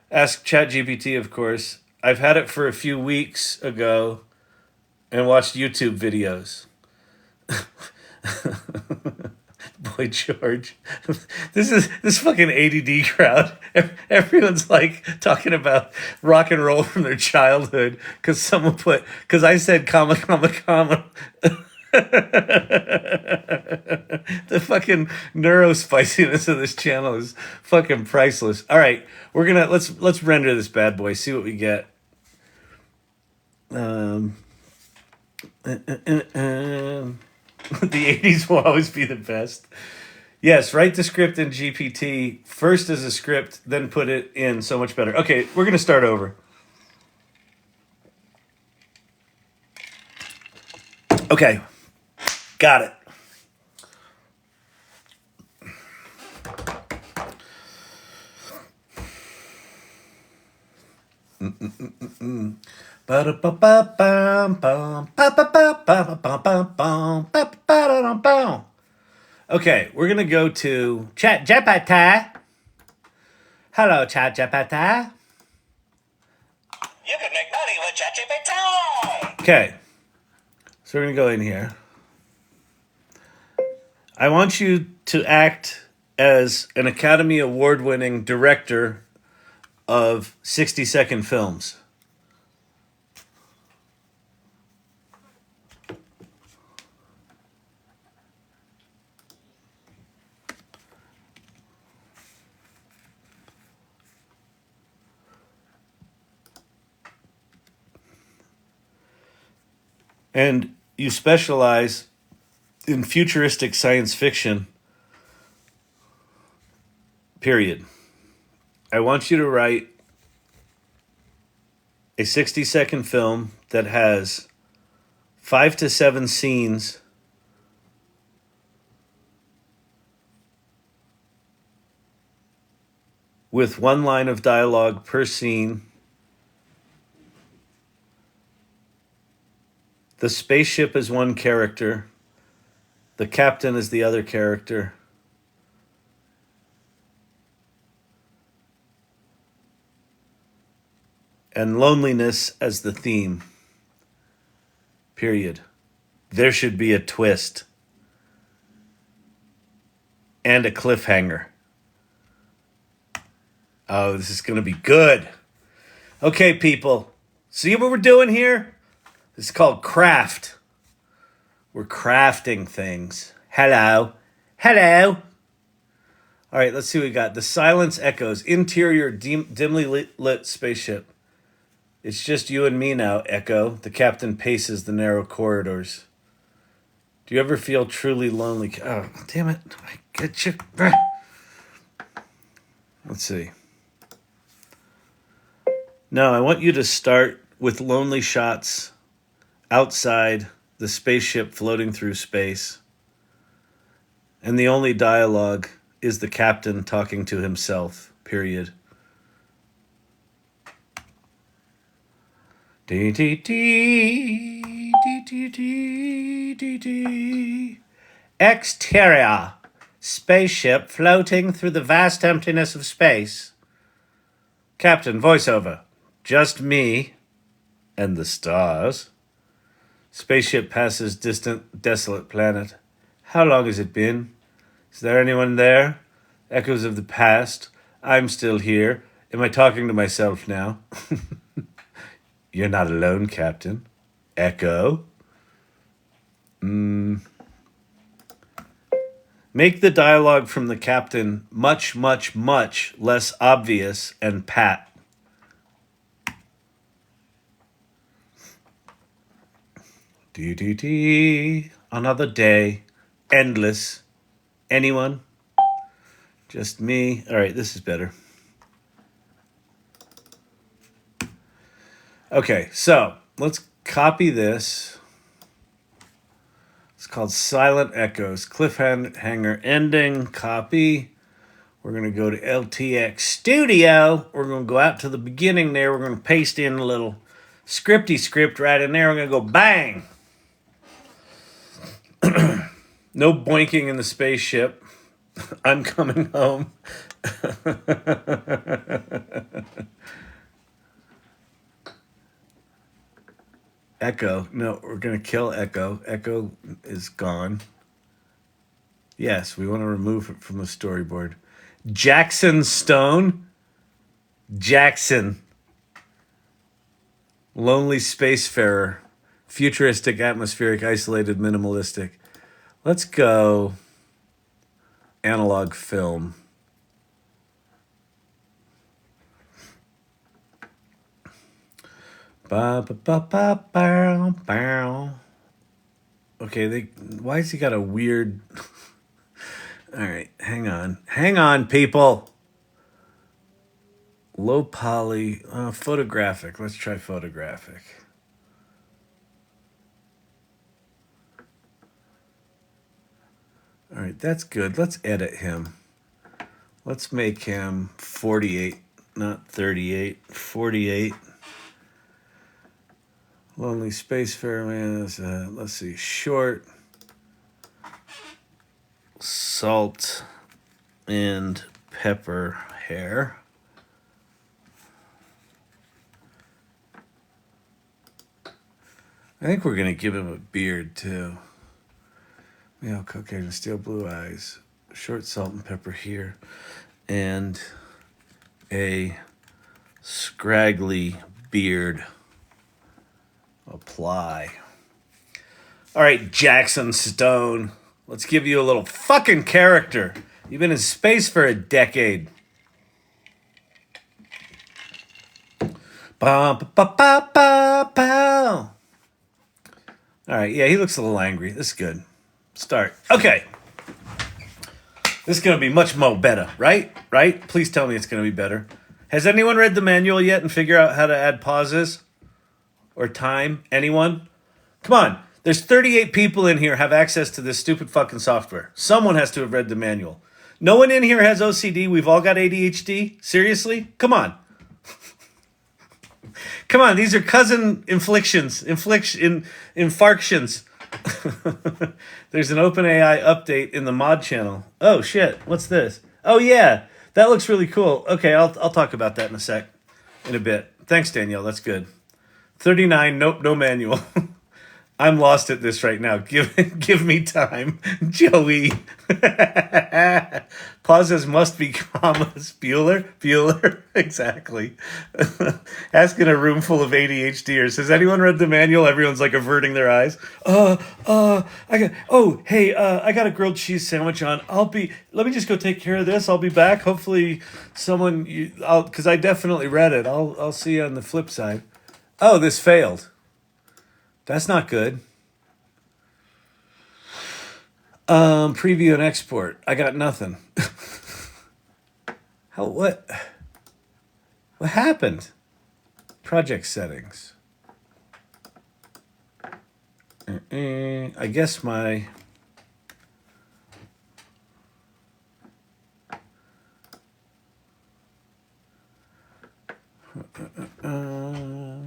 Ask ChatGPT, of course. I've had it for a few weeks ago and watched YouTube videos. Boy George. This fucking ADD crowd. Everyone's like talking about rock and roll from their childhood because I said comma, comma, comma. The fucking neurospiciness of this channel is fucking priceless. All right, let's render this bad boy, see what we get. The 80s will always be the best. Yes, write the script in GPT first as a script, then put it in. So much better. Okay, we're going to start over. Okay, got it. Okay, we're gonna go to ChatGPT. Hello, ChatGPT. You can make money with ChatGPT. Okay, so we're gonna go in here. I want you to act as an Academy Award-winning director of 60-second films. and you specialize in futuristic science fiction, period, I want you to write a 60-second film that has 5 to 7 scenes with 1 line of dialogue per scene. The spaceship is one character. The captain is the other character. And loneliness as the theme. Period. There should be a twist. And a cliffhanger. Oh, this is going to be good. Okay, people. See what we're doing here? It's called craft. We're crafting things. Hello. Hello. All right, let's see what we got. The silence echoes. Interior dimly lit spaceship. It's just you and me now, Echo. The captain paces the narrow corridors. Do you ever feel truly lonely? Oh, damn it. I get you. Let's see. No, I want you to start with lonely shots outside the spaceship floating through space. And the only dialogue is the captain talking to himself, period. Dee dee dee dee dee dee dee dee. Exterior. Spaceship floating through the vast emptiness of space. Captain, voiceover. Just me and the stars. Spaceship passes distant, desolate planet. How long has it been? Is there anyone there? Echoes of the past. I'm still here. Am I talking to myself now? You're not alone, Captain. Echo. Make the dialogue from the captain much, much, much less obvious and pat. Dee dee dee. Another day. Endless. Anyone? Just me. All right, this is better. Okay, so let's copy this. It's called Silent Echoes. Cliffhanger ending. Copy. We're going to go to LTX Studio. We're going to go out to the beginning there. We're going to paste in a little scripty script right in there. We're going to go bang. No boinking in the spaceship. I'm coming home. Echo. No, we're going to kill Echo. Echo is gone. Yes, we want to remove it from the storyboard. Jackson Stone. Jackson. Lonely spacefarer. Futuristic, atmospheric, isolated, minimalistic. Let's go analog film. Ba ba ba ba bow bow. Okay, why has he got a weird? All right, hang on, people. Low poly, photographic. Let's try photographic. All right, that's good. Let's edit him. Let's make him 48, not 38. 48. Lonely Spacefarer Man is, let's see, short, salt, and pepper hair. I think we're going to give him a beard, too. Male, cocaine, and steel blue eyes. Short salt and pepper here. And a scraggly beard. Apply. All right, Jackson Stone. Let's give you a little fucking character. You've been in space for a decade. Ba ba ba ba ba ba. All right, yeah, he looks a little angry. This is good. Start. Okay. This is going to be much more better, right? Right? Please tell me it's going to be better. Has anyone read the manual yet and figure out how to add pauses or time? Anyone? Come on. There's 38 people in here have access to this stupid fucking software. Someone has to have read the manual. No one in here has OCD. We've all got ADHD. Seriously? Come on. Come on. These are cousin infarctions. There's an OpenAI update in the mod channel. Oh shit. What's this? Oh yeah. That looks really cool. Okay, I'll talk about that in a bit. Thanks, Danielle. That's good. 39. Nope, no manual. I'm lost at this right now. Give me time, Joey. Pauses must be commas. Bueller. Exactly. Asking a room full of ADHDers. Has anyone read the manual? Everyone's like averting their eyes. I got a grilled cheese sandwich on. Let me just go take care of this. I'll be back. Hopefully because I definitely read it. I'll see you on the flip side. Oh, this failed. That's not good. Preview and export. I got nothing. What happened? Project settings. I guess my...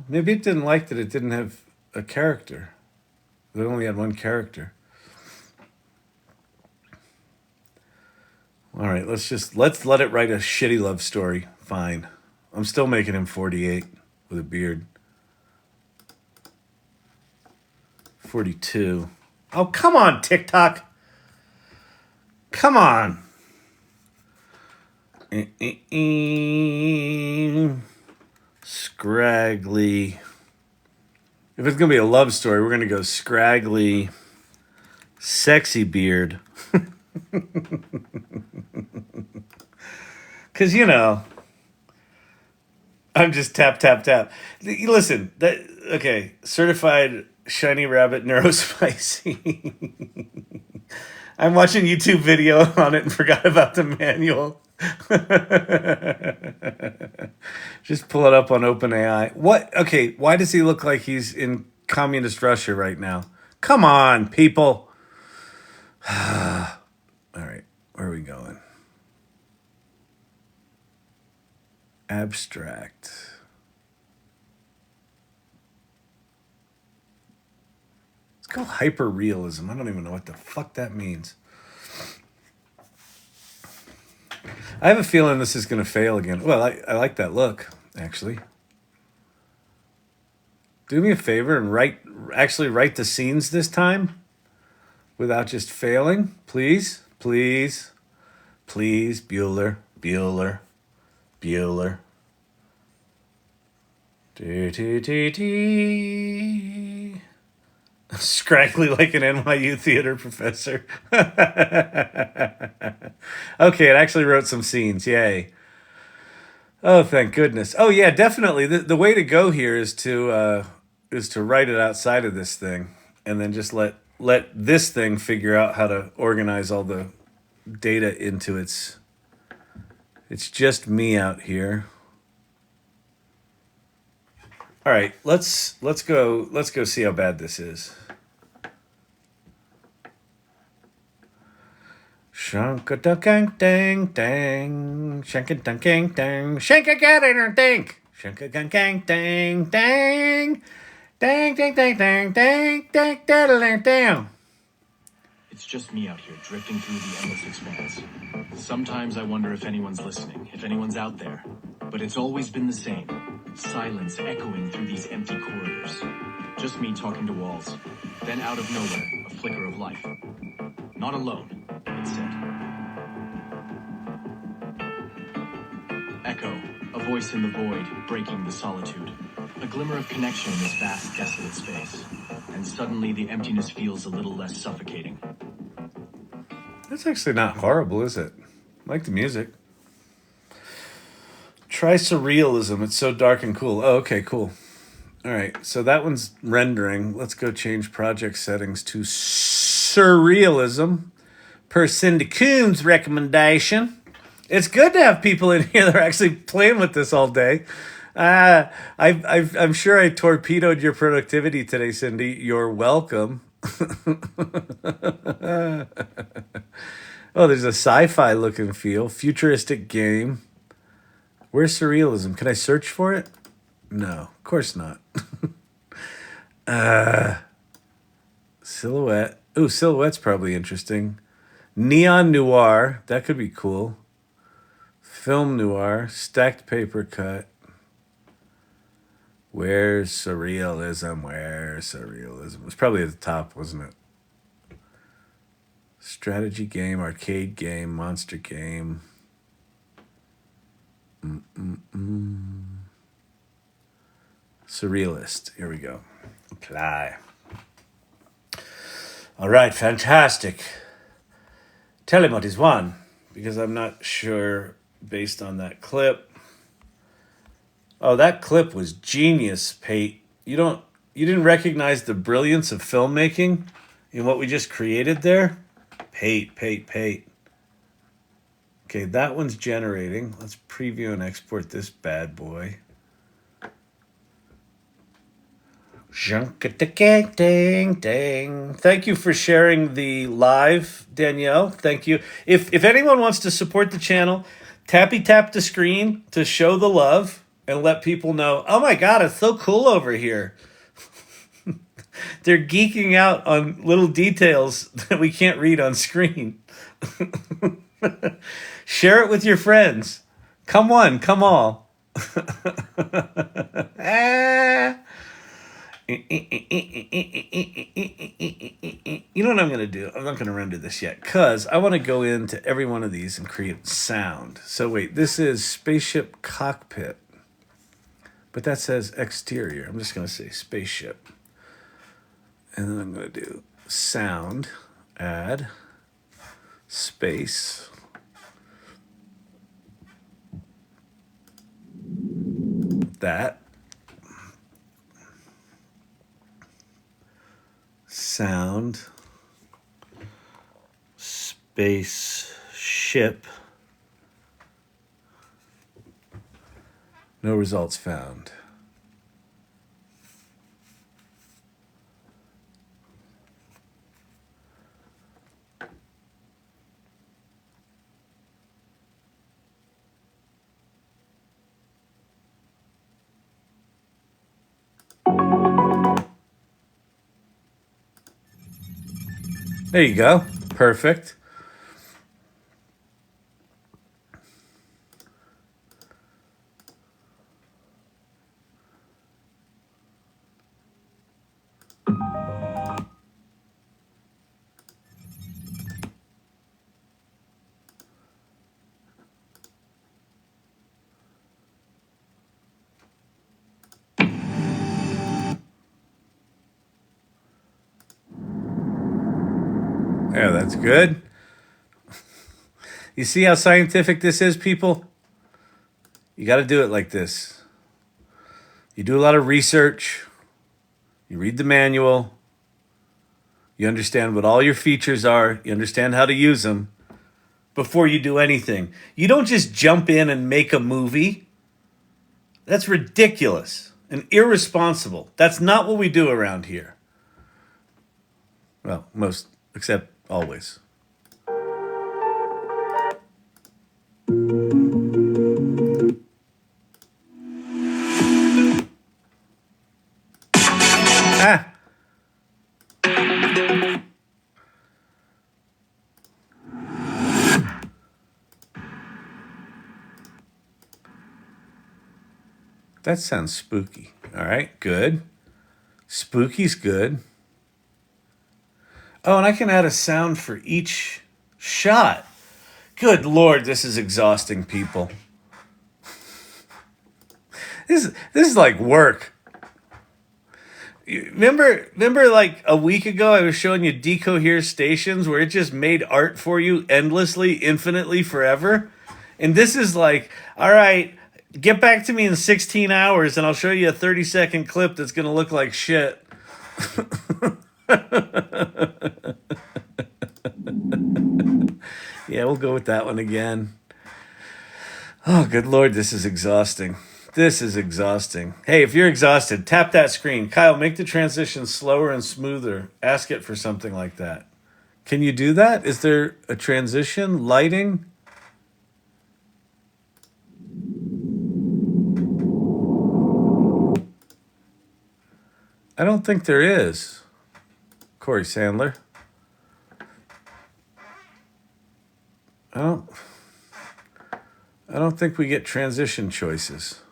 maybe it didn't like that it didn't have a character. It only had one character. All right, let's let it write a shitty love story. Fine. I'm still making him 48 with a beard. 42. Oh, come on, TikTok. Come on. Scraggly. If it's going to be a love story, we're going to go scraggly, sexy beard. Because, I'm just tap. Listen, okay, certified shiny rabbit neurospicy. I'm watching YouTube video on it and forgot about the manual. Just pull it up on OpenAI. What? Okay, why does he look like he's in communist Russia right now? Come on, people. All right, where are we going? Abstract. It's called hyperrealism. I don't even know what the fuck that means. I have a feeling this is going to fail again. Well, I like that look, actually. Do me a favor and write the scenes this time without just failing. Please. Bueller. Scraggly like an NYU Theater Professor. Okay, it actually wrote some scenes. Yay. Oh, thank goodness. Oh, yeah, definitely. The way to go here is to write it outside of this thing and then just let this thing figure out how to organize all the data into its just me out here. All right, let's go see how bad this is. Shanka dang dang dang, shanka dang dang dang, shanka dang dang, shanka dang dang dang dang, dang dang dang dang dang dang dang dang. It's just me out here drifting through the endless expanse. Sometimes I wonder if anyone's listening, if anyone's out there. But it's always been the same. Silence echoing through these empty corridors. Just me talking to walls. Then out of nowhere, a flicker of life. Not alone, it said. Echo, a voice in the void, breaking the solitude. A glimmer of connection in this vast, desolate space. And suddenly the emptiness feels a little less suffocating. That's actually not horrible, is it? I like the music. Try surrealism. It's so dark and cool. Oh, okay, cool. All right, so that one's rendering. Let's go change project settings to Surrealism per Cindy Coon's recommendation. It's good to have people in here that are actually playing with this all day. I'm sure I torpedoed your productivity today, Cindy. You're welcome. Oh, there's a sci-fi looking feel. Futuristic game. Where's Surrealism? Can I search for it? No, of course not. Silhouette. Ooh, Silhouette's probably interesting. Neon Noir. That could be cool. Film Noir. Stacked paper cut. Where's Surrealism? Where's Surrealism? It was probably at the top, wasn't it? Strategy game, arcade game, monster game. Surrealist. Here we go. Apply. All right, fantastic. Tell him what he's won, because I'm not sure based on that clip. Oh, that clip was genius, Pate. You didn't recognize the brilliance of filmmaking in what we just created there? Pate. Okay, that one's generating. Let's preview and export this bad boy. Ding. Thank you for sharing the live, Danielle. Thank you. If anyone wants to support the channel, tap the screen to show the love and let people know, oh my God, it's so cool over here. They're geeking out on little details that we can't read on screen. Share it with your friends. Come one, come all. You know what I'm going to do? I'm not going to render this yet because I want to go into every one of these and create sound. So wait, this is spaceship cockpit, but that says exterior. I'm just going to say spaceship. And then I'm going to do sound, add, space. That. Sound, space, ship. No results found. There you go. Perfect. Yeah, that's good. You see how scientific this is, people? You got to do it like this. You do a lot of research. You read the manual. You understand what all your features are. You understand how to use them before you do anything. You don't just jump in and make a movie. That's ridiculous and irresponsible. That's not what we do around here. Well, most, except always. Ah. That sounds spooky. All right, good. Spooky's good. Oh, and I can add a sound for each shot. Good Lord, this is exhausting, people. This is like work. Remember like a week ago I was showing you Deco Here stations where it just made art for you endlessly, infinitely, forever? And this is like, all right, Get back to me in 16 hours and I'll show you a 30-second clip that's going to look like shit. Yeah, we'll go with that one again. Oh, good Lord, this is exhausting. This is exhausting. Hey, if you're exhausted, tap that screen. Kyle, make the transition slower and smoother. Ask it for something like that. Can you do that? Is there a transition? Lighting? I don't think there is. Corey Sandler. I don't think we get transition choices.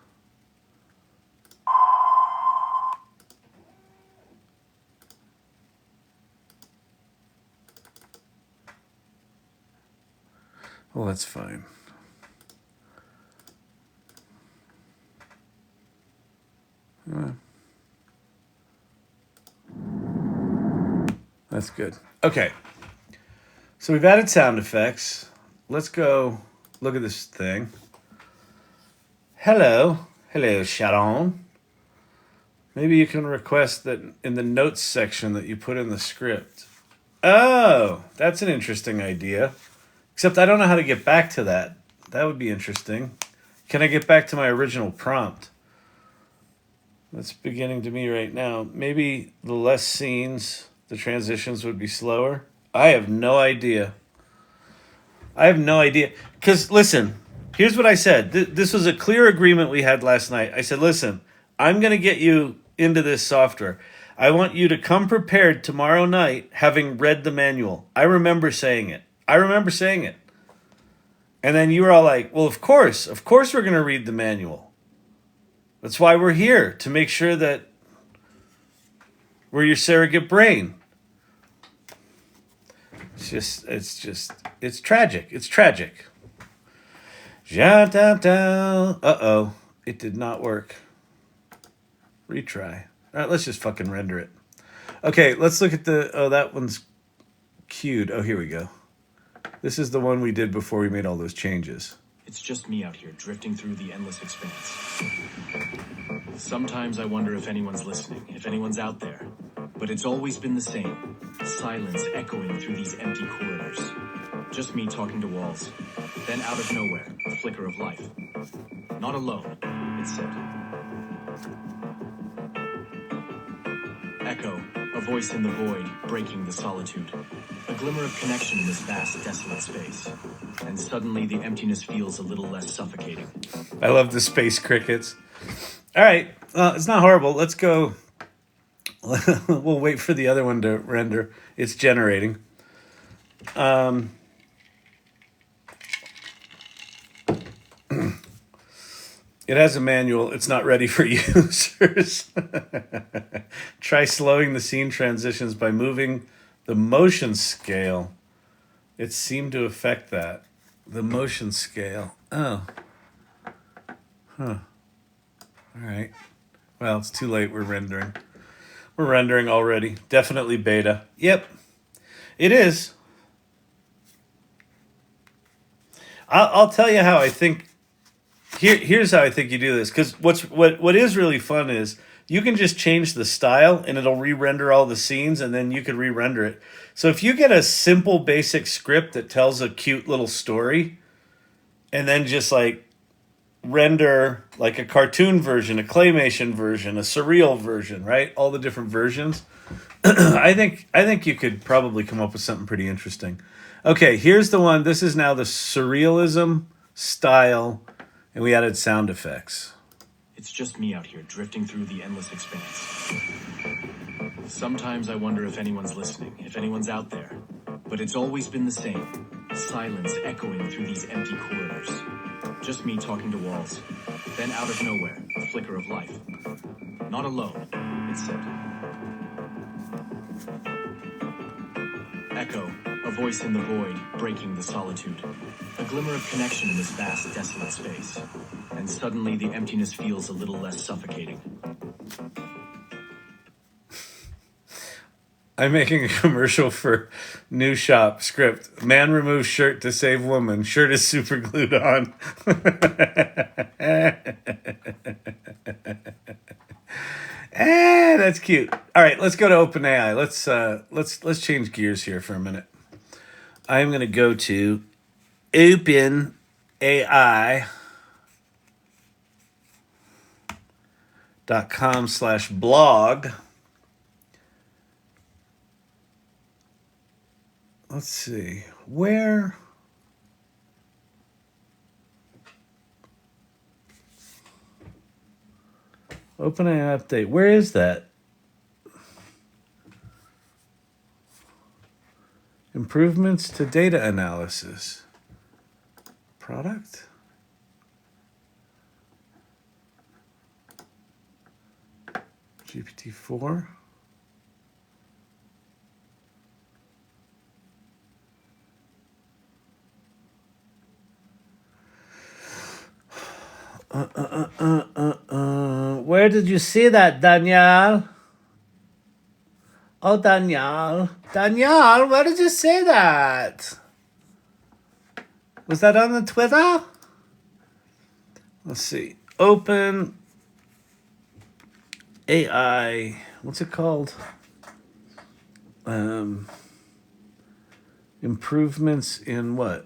Well, that's fine. That's good. Okay. So we've added sound effects. Let's go look at this thing. Hello. Hello, Shannon. Maybe you can request that in the notes section that you put in the script. Oh, that's an interesting idea. Except I don't know how to get back to that. That would be interesting. Can I get back to my original prompt? That's beginning to me right now. Maybe the less scenes, the transitions would be slower. I have no idea. Because, listen, here's what I said. This was a clear agreement we had last night. I said, listen, I'm going to get you into this software. I want you to come prepared tomorrow night having read the manual. I remember saying it. And then you were all like, well, of course we're going to read the manual. That's why we're here, to make sure that we're your surrogate brain. It's tragic. Uh-oh, it did not work. Retry. All right, let's just fucking render it. Okay, let's look at that one's queued. Oh, here we go. This is the one we did before we made all those changes. It's just me out here drifting through the endless expanse. Sometimes I wonder if anyone's listening, if anyone's out there. But it's always been the same. Silence echoing through these empty corridors. Just me talking to walls. Then out of nowhere, a flicker of life. Not alone, it said. Echo, a voice in the void, breaking the solitude. A glimmer of connection in this vast, desolate space. And suddenly the emptiness feels a little less suffocating. I love the space crickets. All right, well, it's not horrible. Let's go. We'll wait for the other one to render. It's generating. It has a manual. It's not ready for users. Try slowing the scene transitions by moving the motion scale. It seemed to affect that. The motion scale. Oh. Huh. All right. Well, it's too late. We're rendering. We're rendering already. Definitely beta. Yep. It is. I'll tell you how I think. Here's how I think you do this. Because what is really fun is you can just change the style and it'll re-render all the scenes and then you could re-render it. So if you get a simple basic script that tells a cute little story and then just like render like a cartoon version, a claymation version, a surreal version, right? All the different versions. I think you could probably come up with something pretty interesting. Okay, here's the one. This is now the Surrealism Style, and we added sound effects. It's just me out here drifting through the endless expanse. Sometimes I wonder if anyone's listening, if anyone's out there. But it's always been the same. Silence echoing through these empty corridors. Just me talking to walls. Then out of nowhere, a flicker of life. Not alone, it said. Echo, a voice in the void, breaking the solitude. A glimmer of connection in this vast, desolate space. And suddenly the emptiness feels a little less suffocating. I'm making a commercial for new shop script. Man removes shirt to save woman. Shirt is super glued on. That's cute. All right, let's go to OpenAI. Let's change gears here for a minute. I'm going to go to openai.com/blog. Let's see. Where? OpenAI update. Where is that? Improvements to data analysis. Product? GPT-4? Where did you see that, Danielle? Oh, Danielle. Danielle, where did you say that? Was that on the Twitter? Let's see. Open AI. What's it called? Improvements in what?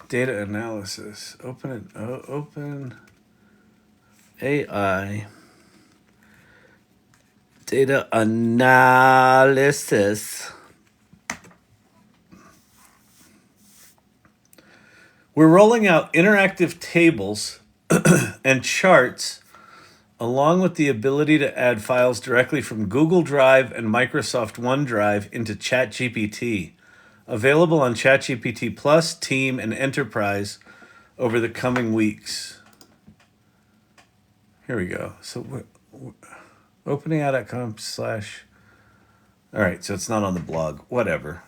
Data analysis. Open AI. Data analysis. We're rolling out interactive tables and charts along with the ability to add files directly from Google Drive and Microsoft OneDrive into ChatGPT. Available on ChatGPT Plus, Team, and Enterprise over the coming weeks. Here we go. So OpenAI.com/. All right, so it's not on the blog. Whatever.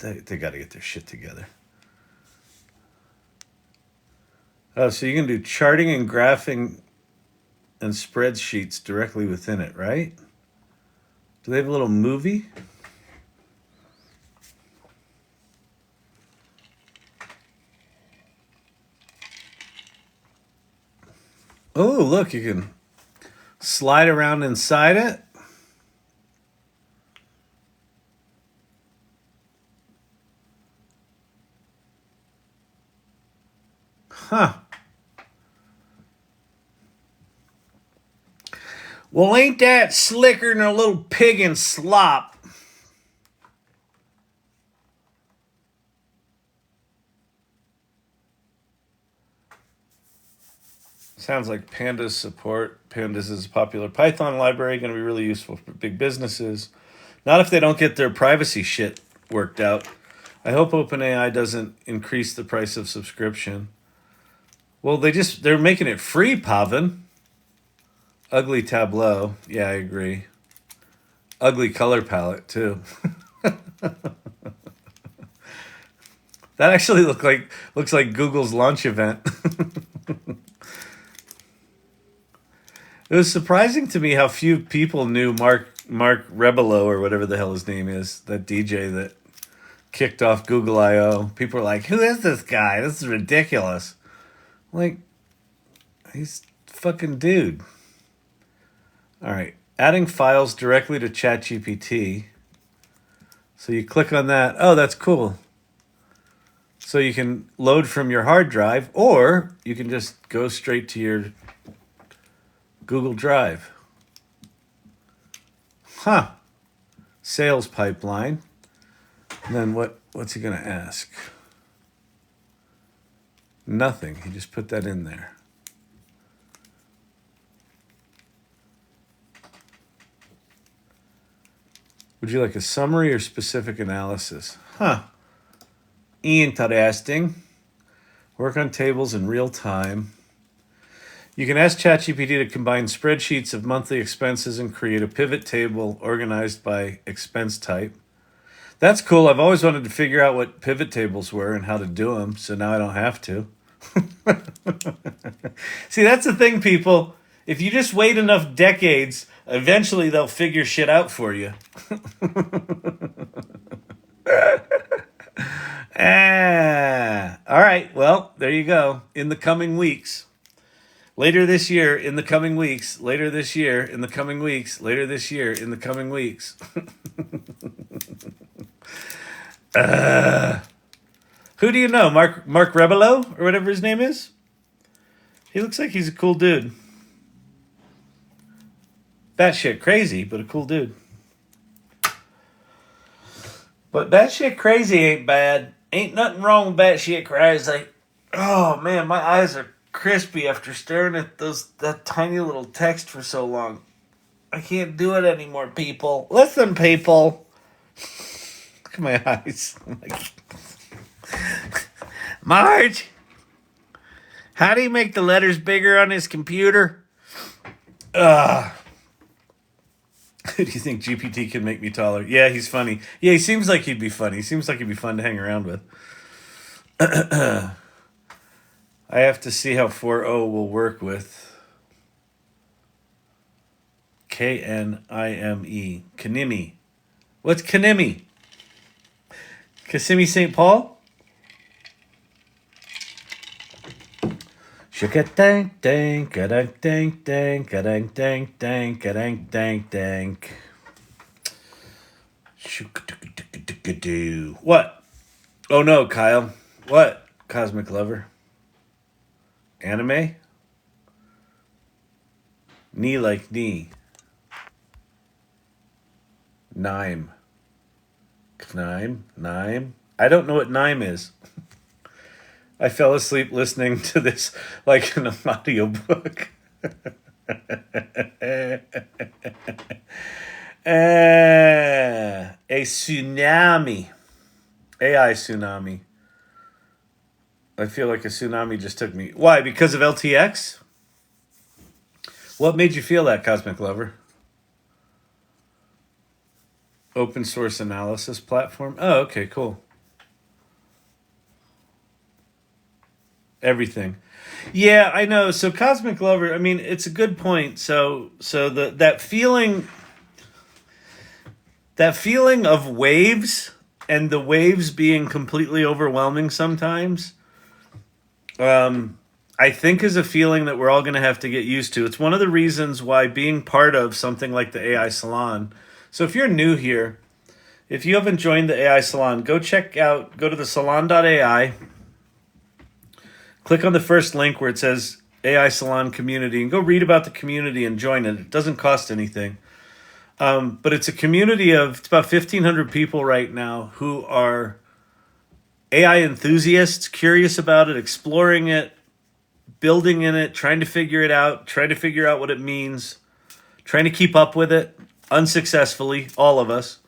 They got to get their shit together. Oh, so you can do charting and graphing and spreadsheets directly within it, right? Do they have a little movie? Oh, look, you can slide around inside it. Huh. Well, ain't that slicker than a little pig in slop? Sounds like Pandas support. Pandas is a popular Python library, going to be really useful for big businesses. Not if they don't get their privacy shit worked out. I hope OpenAI doesn't increase the price of subscription. Well, they're making it free, Pavan. Ugly tableau. Yeah, I agree. Ugly color palette, too. That actually looks like Google's launch event. It was surprising to me how few people knew Mark Rebelo, or whatever the hell his name is, that DJ that kicked off Google I/O. People were like, who is this guy? This is ridiculous. Like, he's fucking dude. All right, adding files directly to ChatGPT. So you click on that. Oh, that's cool. So you can load from your hard drive, or you can just go straight to your Google Drive. Huh. Sales pipeline. And then what's he going to ask? Nothing. He just put that in there. Would you like a summary or specific analysis? Huh. Interesting. Work on tables in real time. You can ask ChatGPT to combine spreadsheets of monthly expenses and create a pivot table organized by expense type. That's cool. I've always wanted to figure out what pivot tables were and how to do them, so now I don't have to. See, that's the thing, people. If you just wait enough decades, eventually they'll figure shit out for you. All right. Well, there you go. In the coming weeks. Later this year, in the coming weeks. Later this year, in the coming weeks. Later this year, in the coming weeks. Who do you know? Mark Rebelo, or whatever his name is? He looks like he's a cool dude. Batshit crazy, but a cool dude. But batshit crazy ain't bad. Ain't nothing wrong with batshit crazy. Oh man, my eyes are crispy after staring at that tiny little text for so long. I can't do it anymore, people. Listen, people. Look at my eyes. Marge, how do you make the letters bigger on his computer? Do you think GPT can make me taller? Yeah, he's funny. Yeah, he seems like he'd be funny. He seems like he'd be fun to hang around with. I have to see how 4.0 will work with Knime. Knime. What's Knime? Kissimmee St. Paul? Shaka-dang, dang, ka-dang, dang, dang, ka-dang, dang, dang, ka-dang, dang, dang. What? Oh no, Kyle. What? Cosmic Lover. Anime? Knee like knee. Knime. Knime? I don't know what Knime is. I fell asleep listening to this like in an audiobook. A tsunami. AI tsunami. I feel like a tsunami just took me. Why? Because of LTX? What made you feel that, Cosmic Lover? Open source analysis platform? Oh, okay, cool. Everything. Yeah, I know. So Cosmic Lover, I mean, it's a good point. So that feeling of waves and the waves being completely overwhelming sometimes, I think is a feeling that we're all going to have to get used to. It's one of the reasons why being part of something like the AI Salon. So if you're new here, if you haven't joined the AI Salon, go to the salon.ai. Click on the first link where it says AI Salon Community and go read about the community and join it. It doesn't cost anything. But it's a community it's about 1,500 people right now who are AI enthusiasts, curious about it, exploring it, building in it, trying to figure it out, trying to figure out what it means, trying to keep up with it unsuccessfully, all of us.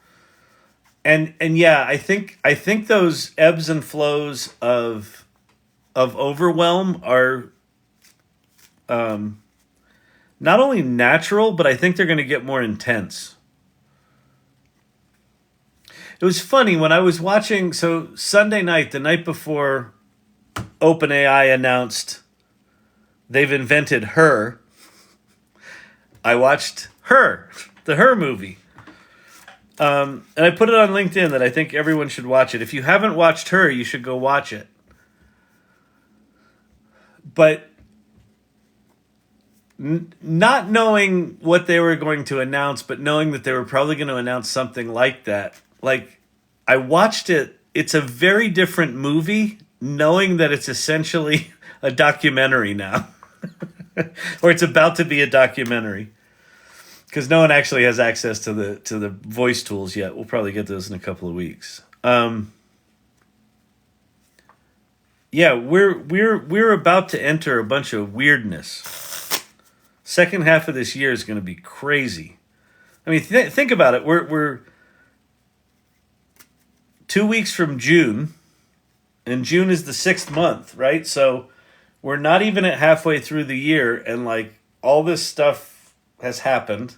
And yeah, I think those ebbs and flows of overwhelm are not only natural, but I think they're going to get more intense. It was funny when I was watching, so Sunday night, the night before OpenAI announced they've invented Her, I watched Her, the Her movie. And I put it on LinkedIn that I think everyone should watch it. If you haven't watched Her, you should go watch it. But not knowing what they were going to announce, but knowing that they were probably going to announce something like that, like I watched it. It's a very different movie, knowing that it's essentially a documentary now, or it's about to be a documentary, because no one actually has access to the voice tools yet. We'll probably get those in a couple of weeks. Yeah, we're about to enter a bunch of weirdness. Second half of this year is going to be crazy. I mean, think about it. We're 2 weeks from June, and June is the 6th month, right? So we're not even at halfway through the year, and like all this stuff has happened.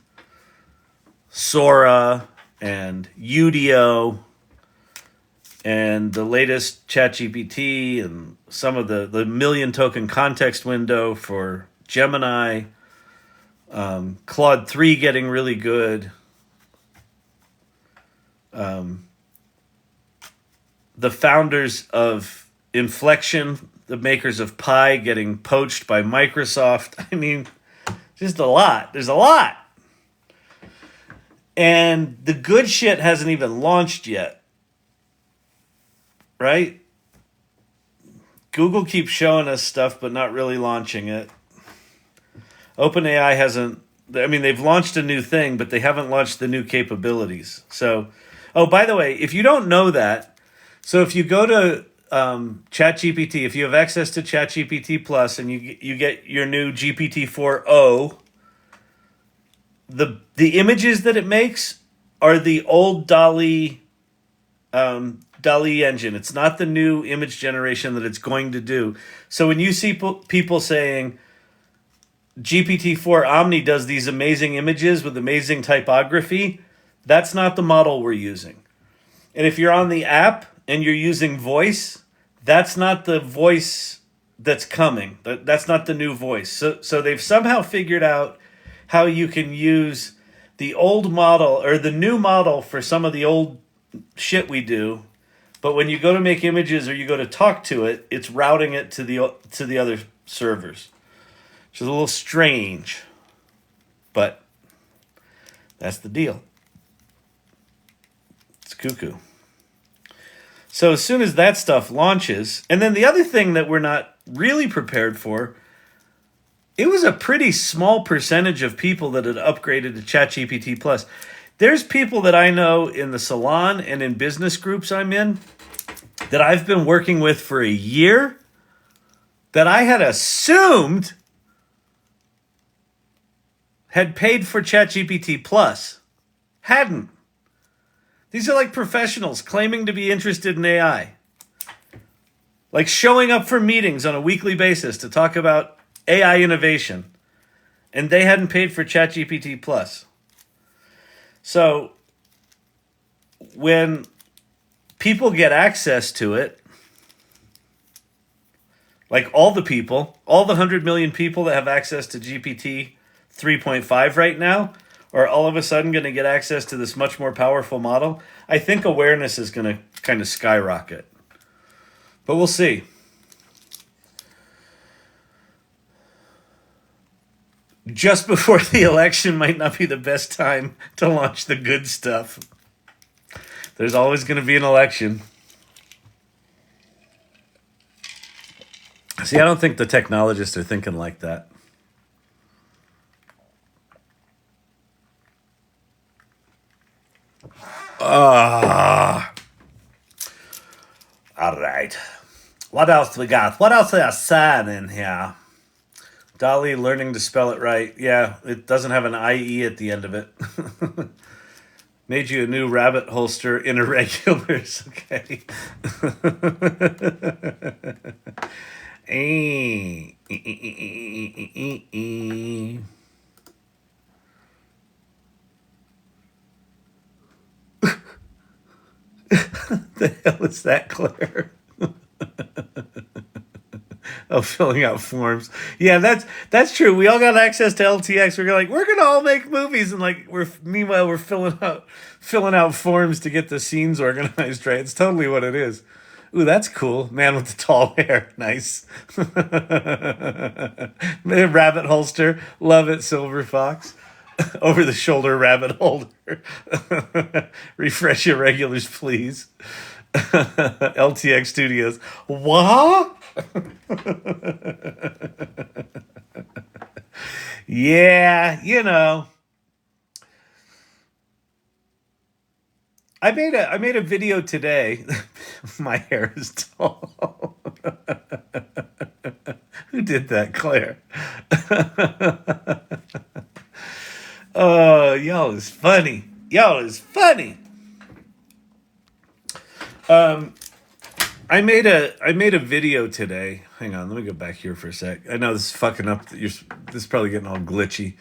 Sora and Udio and the latest ChatGPT and some of the million token context window for Gemini, Claude 3 getting really good. The founders of Inflection, the makers of Pi, getting poached by Microsoft. I mean, just a lot. There's a lot. And the good shit hasn't even launched yet. Right? Google keeps showing us stuff, but not really launching it. OpenAI hasn't. I mean, they've launched a new thing, but they haven't launched the new capabilities. So, oh, by the way, if you don't know that, so if you go to ChatGPT, if you have access to ChatGPT Plus and you get your new GPT-4o, the images that it makes are the old DALL-E engine. It's not the new image generation that it's going to do. So when you see people saying GPT-4 Omni does these amazing images with amazing typography, that's not the model we're using. And if you're on the app and you're using voice, that's not the voice that's coming. That's not the new voice. So they've somehow figured out how you can use the old model or the new model for some of the old shit we do, but when you go to make images or you go to talk to it, it's routing it to the other servers, which is a little strange, but that's the deal. It's cuckoo. So as soon as that stuff launches, and then the other thing that we're not really prepared for, it was a pretty small percentage of people that had upgraded to ChatGPT Plus. There's people that I know in the salon and in business groups I'm in that I've been working with for a year that I had assumed had paid for ChatGPT Plus. Hadn't. These are like professionals claiming to be interested in AI. Like showing up for meetings on a weekly basis to talk about AI innovation. And they hadn't paid for ChatGPT Plus. So when people get access to it, like all the 100 million people that have access to GPT 3.5 right now, are all of a sudden going to get access to this much more powerful model, I think awareness is going to kind of skyrocket. But we'll see. Just before the election might not be the best time to launch the good stuff. There's always going to be an election. See, I don't think the technologists are thinking like that. All right. What else we got? What else are saying in here? DALL-E learning to spell it right. Yeah, it doesn't have an IE at the end of it. Made you a new rabbit holster in Irregulars. Okay. The hell is that, Claire? Oh, filling out forms. Yeah, that's true. We all got access to LTX. We're gonna all make movies, and meanwhile we're filling out forms to get the scenes organized right. It's totally what it is. Ooh, that's cool. Man with the tall hair. Nice. Rabbit holster. Love it, Silver Fox. Over the shoulder rabbit holder. Refresh your regulars, please. LTX Studios. What? Yeah, I made a video today. My hair is tall. Who did that, Claire? Oh, y'all is funny. I made a video today. Hang on, let me go back here for a sec. I know this is fucking up. This is probably getting all glitchy.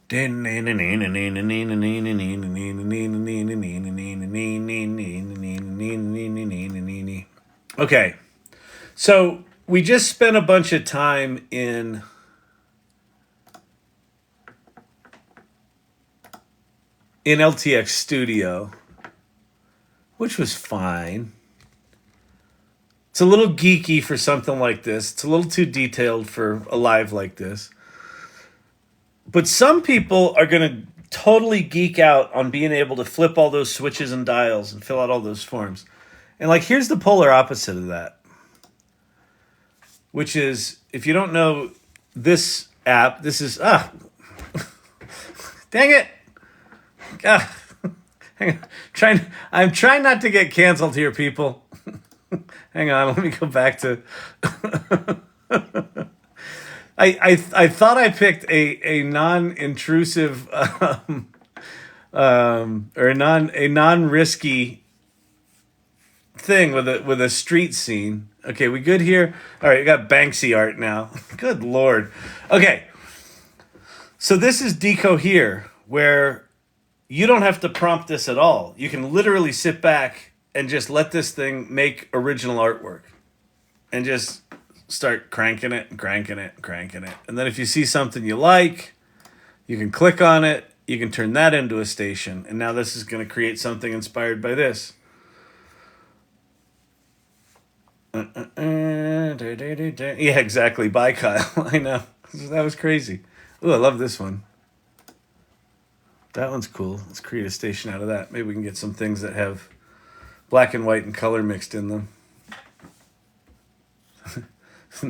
Okay, so we just spent a bunch of time in LTX Studio, which was fine. It's a little geeky for something like this. It's a little too detailed for a live like this. But some people are going to totally geek out on being able to flip all those switches and dials and fill out all those forms. And like, here's the polar opposite of that, which is, if you don't know this app, this is, dang it. Hang on. I'm trying not to get canceled here, people. Hang on, let me go back to... I thought I picked a non-intrusive or a non-risky thing with a street scene. Okay, we good here? All right, we got Banksy art now. Good Lord. Okay, so this is Deco Here, where you don't have to prompt this at all. You can literally sit back and just let this thing make original artwork and just start cranking it and cranking it and cranking it. And then if you see something you like, you can click on it. You can turn that into a station. And now this is going to create something inspired by this. Yeah, exactly. Bye, Kyle. I know. That was crazy. Ooh, I love this one. That one's cool. Let's create a station out of that. Maybe we can get some things that have black and white and color mixed in them.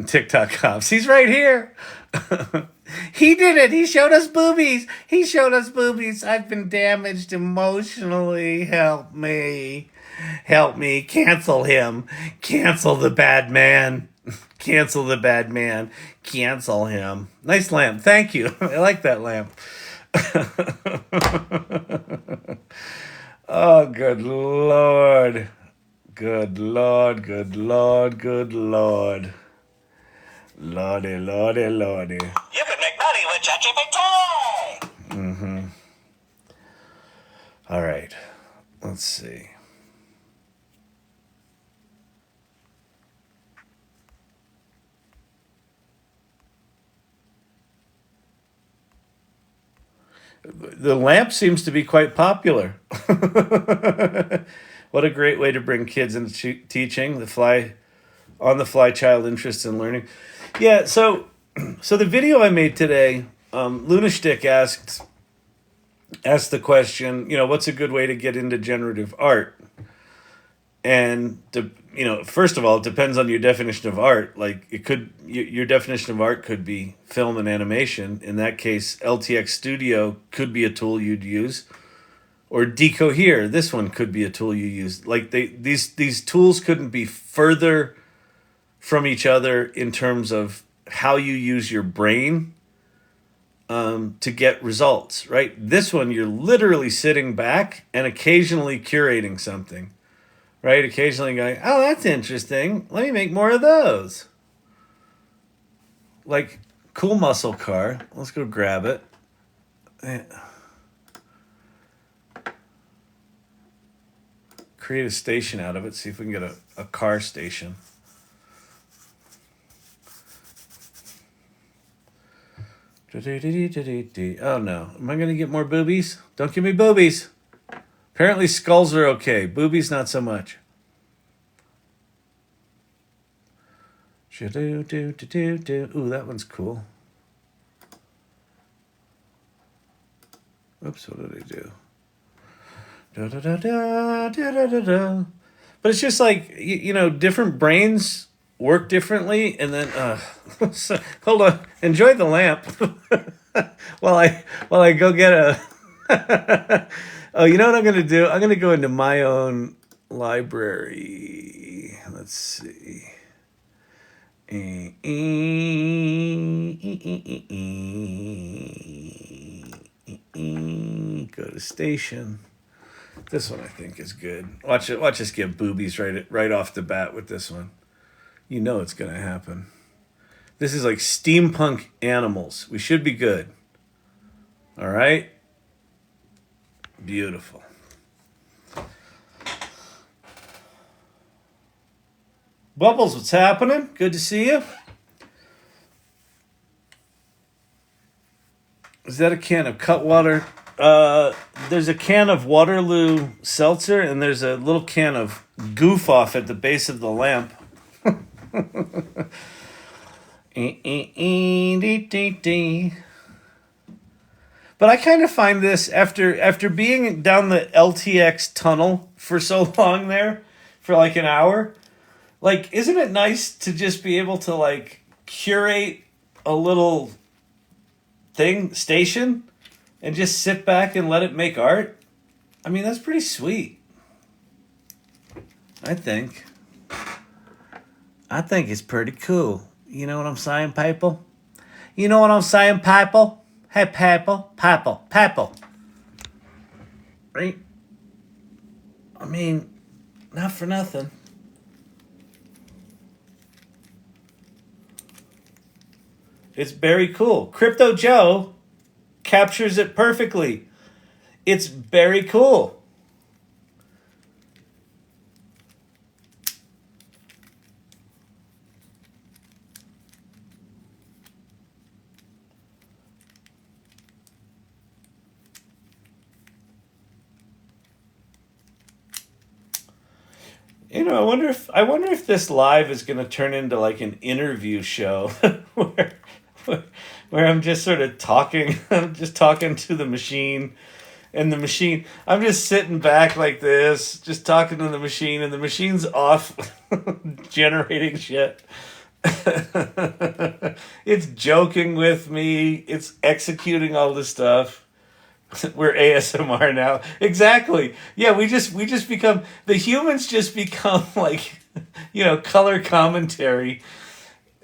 TikTok cops. He's right here. He did it. He showed us boobies. He showed us boobies. I've been damaged emotionally. Help me. Help me. Cancel him. Cancel the bad man. Cancel the bad man. Cancel him. Nice lamp. Thank you. I like that lamp. Oh, good Lord. Good Lord. Good Lord. Good Lord. Lordy, lordy, lordy. You could make money with ChatGPT. Mm-hmm. All right. Let's see. The lamp seems to be quite popular. What a great way to bring kids into teaching, on the fly child interest in learning. Yeah, so the video I made today, Lunashtick asked the question, what's a good way to get into generative art? And first of all, it depends on your definition of art. Like your definition of art could be film and animation. In that case, LTX Studio could be a tool you'd use, or Deco Here. This one could be a tool you use. Like these tools couldn't be further from each other in terms of how you use your brain to get results, right? This one, you're literally sitting back and occasionally curating something, right? Occasionally going, oh, that's interesting. Let me make more of those. Like, cool muscle car. Let's go grab it. Create a station out of it. See if we can get a car station. Oh no. Am I going to get more boobies? Don't give me boobies. Apparently skulls are okay. Boobies not so much. Ooh, that one's cool. Oops, what did I do? But it's just like, different brains work differently, and then so, hold on, enjoy the lamp while I go get a oh, you know what I'm gonna do? I'm gonna go into my own library. Let's see. Go to station. This one I think is good. Watch us get boobies right off the bat with this one. You know it's going to happen. This is like Steampunk Animals. We should be good. All right. Beautiful. Bubbles, what's happening? Good to see you. Is that a can of Cutwater? There's a can of Waterloo Seltzer, and there's a little can of Goof Off at the base of the lamp. But I kind of find this, after being down the LTX tunnel for so long there, for like an hour, like, isn't it nice to just be able to, like, curate a little station and just sit back and let it make art? I mean, that's pretty sweet. I think it's pretty cool. You know what I'm saying, people? You know what I'm saying, people? Hey, people. Right? I mean, not for nothing. It's very cool. Crypto Joe captures it perfectly. It's very cool. You know, I wonder if this live is going to turn into like an interview show where I'm just sort of talking. I'm just talking to the machine, and the machine. I'm just sitting back like this, just talking to the machine, and the machine's off generating shit. It's joking with me. It's executing all this stuff. We're ASMR now. Exactly. Yeah, we just become, the humans just become like, you know, color commentary.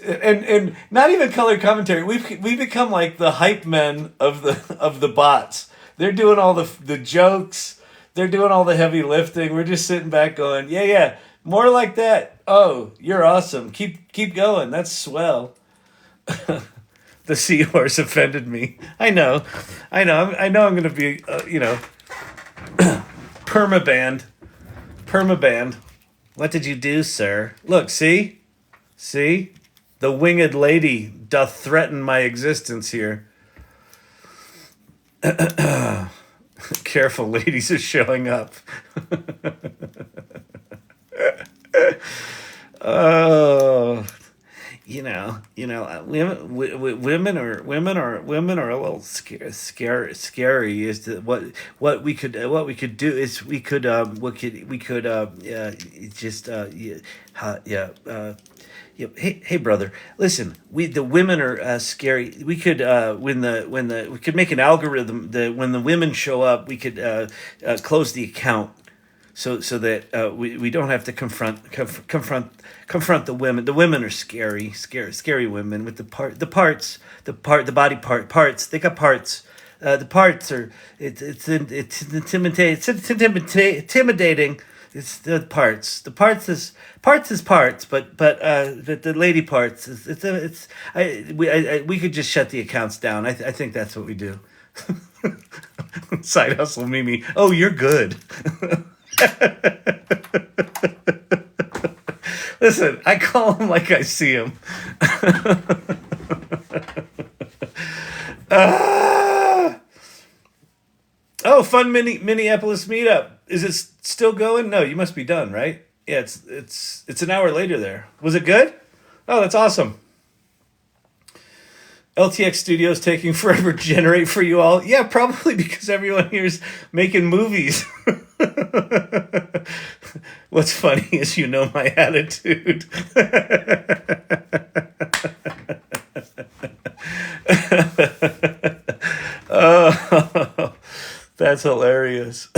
And not even color commentary. We become like the hype men of the bots. They're doing all the jokes. They're doing all the heavy lifting. We're just sitting back going, yeah, more like that. Oh, you're awesome. Keep going. That's swell. The seahorse offended me. I know. I'm going to be, permabanned. What did you do, sir? Look, see? The winged lady doth threaten my existence here. Careful, ladies are showing up. Oh, women are a little scary. Is that what we could do is Hey brother, listen. The women are scary. We could we could make an algorithm that when the women show up, we could close the account. So that we don't have to confront the women. The women are scary women with the body parts. They got parts. The parts are it's intimidating. It's the parts. The parts is parts, but the lady parts we could just shut the accounts down. I think that's what we do. Side hustle Mimi. Oh, you're good. Listen, I call him like I see him. Oh, fun Minneapolis meetup. Is it still going? No, you must be done, right? Yeah, it's an hour later there. Was it good? Oh, that's awesome. LTX Studios taking forever to generate for you all. Yeah, probably because everyone here is making movies. What's funny is you know my attitude. Oh, that's hilarious.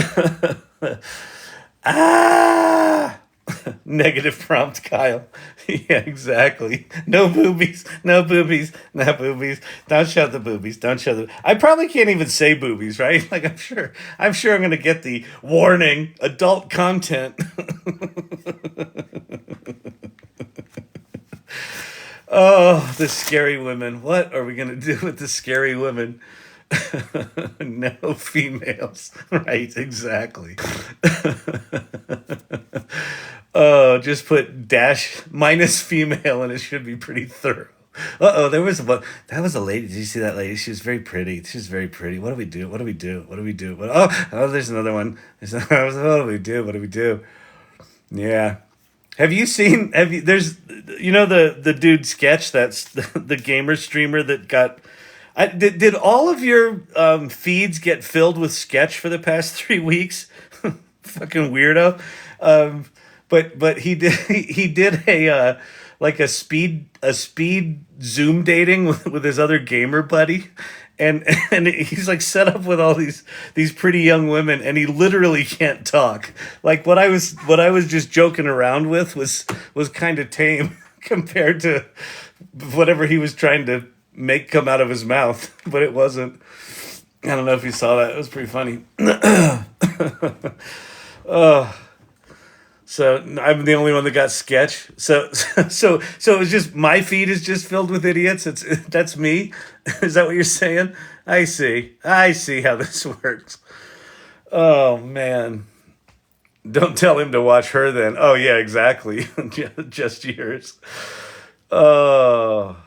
Negative prompt, Kyle. Yeah, exactly. No boobies. Don't show the boobies. I probably can't even say boobies, right? Like I'm sure I'm gonna get the warning, adult content. Oh, the scary women. What are we gonna do with the scary women? No females. Right, exactly. Oh, just put dash minus female and it should be pretty thorough. Uh-oh, there was one. That was a lady. Did you see that lady? She was very pretty. She was very pretty. What do we do? What do we do? What do we do? Oh, there's another one. What do we do? What do we do? Yeah. There's, the dude Sketch, that's the gamer streamer that got, did all of your feeds get filled with Sketch for the past 3 weeks? Fucking weirdo. But he did a like a speed Zoom dating with his other gamer buddy. And he's like set up with all these pretty young women, and he literally can't talk. Like what I was just joking around with was kind of tame compared to whatever he was trying to make come out of his mouth, but it wasn't. I don't know if you saw that. It was pretty funny. So I'm the only one that got Sketch. So it was just, my feed is just filled with idiots. That's me. Is that what you're saying? I see how this works. Oh man. Don't tell him to watch her then. Oh yeah, exactly. Just yours. Oh.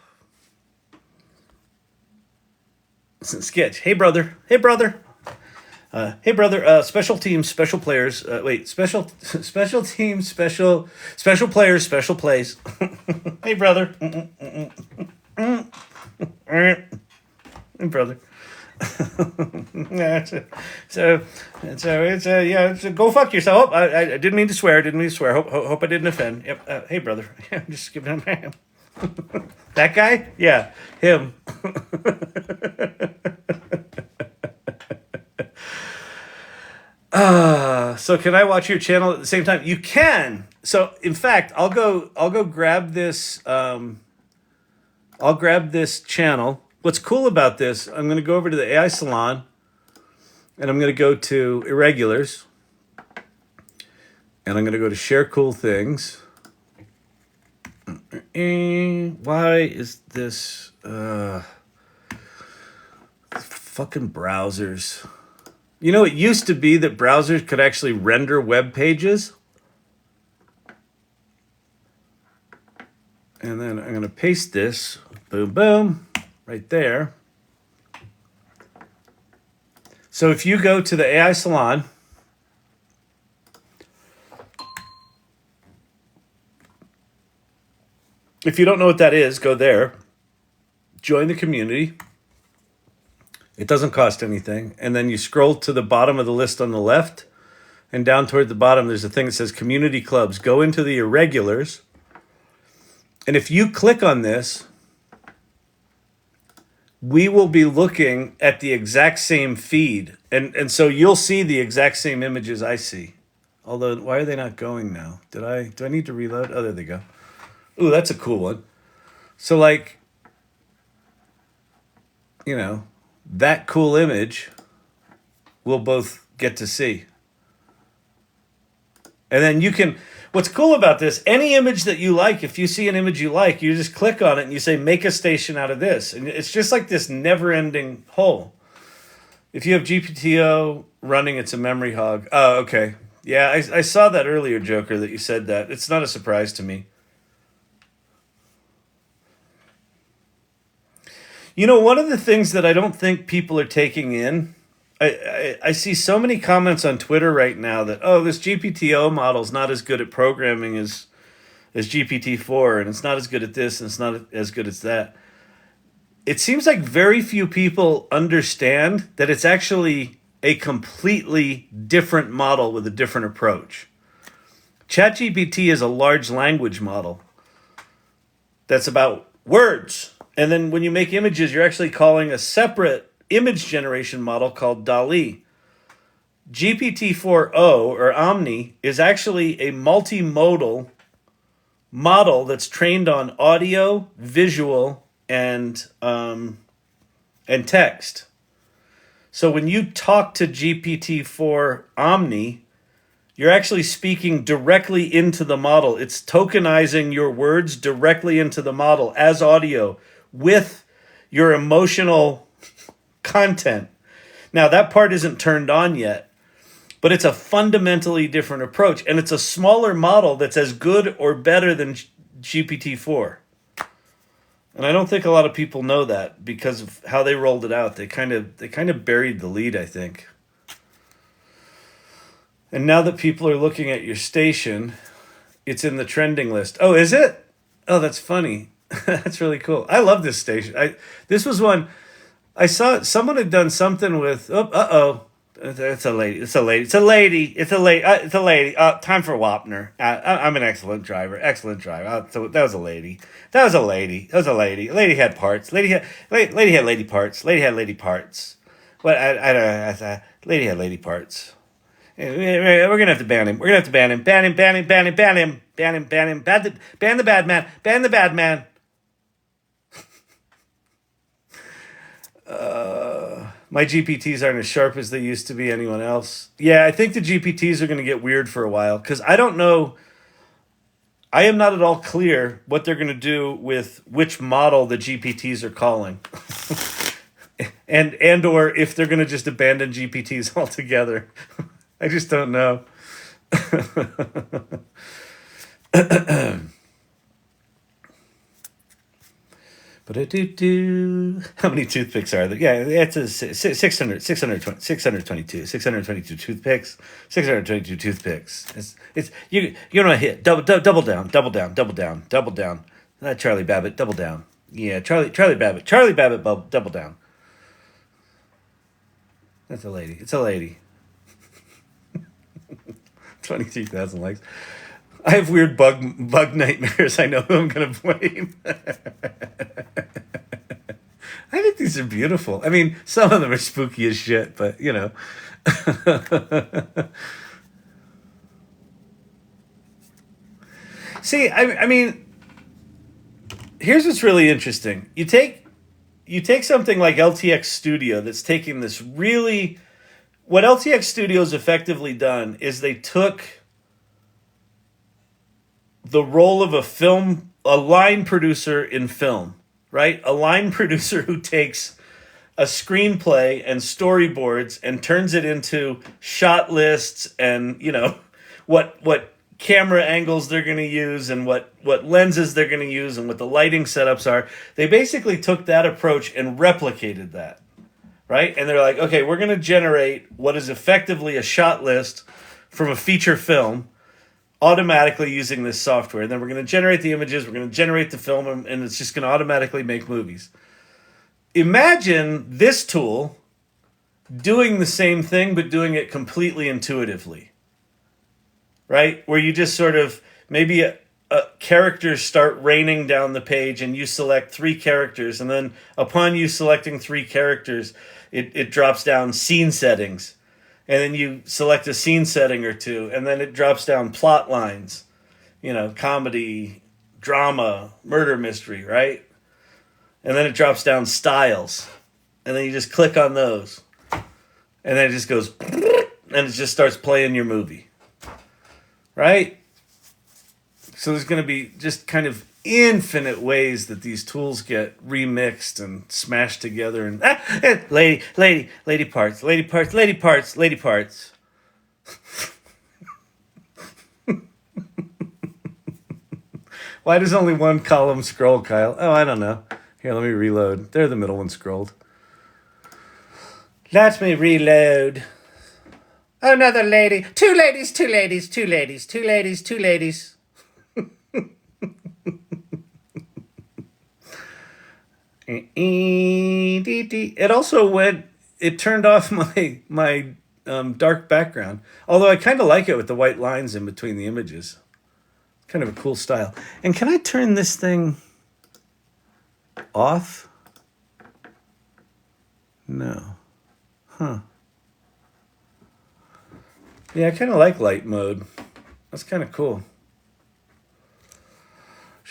Sketch. Hey brother. Hey brother, special teams, special players. Special teams, special players, special plays. Hey, brother. Hey, brother. So go fuck yourself. I didn't mean to swear. Hope I didn't offend. Yep. Hey, brother. I'm just giving him. That guy? Yeah, him. So can I watch your channel at the same time? You can. So in fact, I'll go grab this. I'll grab this channel. What's cool about this? I'm going to go over to the AI Salon, and I'm going to go to Irregulars, and I'm going to go to Share Cool Things. Why is this fucking browsers? You know, it used to be that browsers could actually render web pages. And then I'm going to paste this. Boom, boom. Right there. So if you go to the AI Salon, if you don't know what that is, go there. Join the community. It doesn't cost anything. And then you scroll to the bottom of the list on the left, and down toward the bottom, there's a thing that says Community Clubs. Go into the Irregulars. And if you click on this, we will be looking at the exact same feed. And so you'll see the exact same images I see. Although, why are they not going now? Do I need to reload? Oh, there they go. Ooh, that's a cool one. So like, that cool image we'll both get to see. And then you can, what's cool about this, any image that you like, if you see an image you like, you just click on it and you say, make a station out of this. And it's just like this never-ending hole. If you have GPTO running, it's a memory hog. Oh, okay. Yeah, I saw that earlier, Joker, that you said that. It's not a surprise to me. One of the things that I don't think people are taking in, I see so many comments on Twitter right now that, this GPTO model's not as good at programming as GPT-4, and it's not as good at this, and it's not as good as that. It seems like very few people understand that it's actually a completely different model with a different approach. ChatGPT is a large language model that's about words. And then when you make images, you're actually calling a separate image generation model called DALL-E. GPT-4o, or Omni, is actually a multimodal model that's trained on audio, visual, and text. So when you talk to GPT-4 Omni, you're actually speaking directly into the model. It's tokenizing your words directly into the model as audio, with your emotional content. Now, that part isn't turned on yet, but it's a fundamentally different approach, and it's a smaller model that's as good or better than GPT-4. And I don't think a lot of people know that because of how they rolled it out. They kind of buried the lead, I think. And now that people are looking at your station, it's in the trending list. Oh, is it? Oh, that's funny. That's really cool. I love this station. This was one I saw. Someone had done something with. It's a lady. It's a lady. It's a lady. It's a lady. It's a lady. Time for Wapner. I'm an excellent driver. Excellent driver. So that was a lady. That was a lady. That was a lady. Lady had parts. Lady had lady parts. Lady had lady parts. What? Lady had lady parts. We're gonna have to ban him. We're gonna have to ban him. Ban him. Ban him. Ban him. Ban him. Ban him. Ban him. Ban the bad man. Ban the bad man. My GPTs aren't as sharp as they used to be. Anyone else? Yeah, I think the GPTs are going to get weird for a while because I don't know. I am not at all clear what they're going to do with which model the GPTs are calling, and or if they're going to just abandon GPTs altogether. I just don't know. How many toothpicks are there? Yeah, it's a 622 toothpicks. 622 toothpicks. It's you know hit double down. Not Charlie Babbitt, double down. Yeah, Charlie Babbitt, double down. That's a lady. It's a lady. 23,000 likes. I have weird bug nightmares. I know who I'm going to blame. I think these are beautiful. I mean, some of them are spooky as shit, but, you know. See, I mean, here's what's really interesting. You take something like LTX Studio that's taking this really... What LTX Studio's effectively done is they took the role of a line producer in film, right? A line producer who takes a screenplay and storyboards and turns it into shot lists and, you know, what camera angles they're going to use and what lenses they're going to use and what the lighting setups are. They basically took that approach and replicated that, right? And they're like, okay, we're going to generate what is effectively a shot list from a feature film automatically using this software. And then we're going to generate the images, we're going to generate the film, and it's just going to automatically make movies. Imagine this tool doing the same thing, but doing it completely intuitively, right? Where you just sort of, maybe characters start raining down the page and you select 3 characters. And then upon you selecting 3 characters, it drops down scene settings. And then you select a scene setting or 2, and then it drops down plot lines, you know, comedy, drama, murder mystery, right? And then it drops down styles. And then you just click on those. And then it just goes, and it just starts playing your movie, right? So there's going to be just kind of infinite ways that these tools get remixed and smashed together and lady parts. Why does only one column scroll, Kyle? Oh, I don't know. Here, let me reload. There, the middle one scrolled. Let me reload. Another lady. Two ladies. It also it turned off my dark background. Although I kind of like it with the white lines in between the images. Kind of a cool style. And can I turn this thing off? No. Huh. Yeah, I kind of like light mode. That's kind of cool.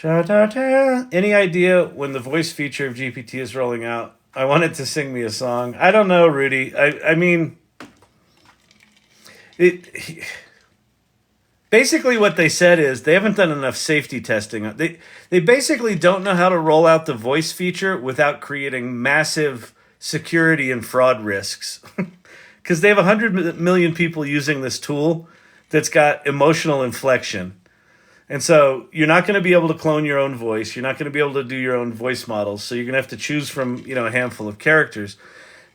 Any idea when the voice feature of GPT is rolling out? I want it to sing me a song. I don't know, Rudy. I mean, basically what they said is they haven't done enough safety testing. They basically don't know how to roll out the voice feature without creating massive security and fraud risks. Because they have 100 million people using this tool that's got emotional inflection. And so you're not going to be able to clone your own voice. You're not going to be able to do your own voice models. So you're going to have to choose from, a handful of characters.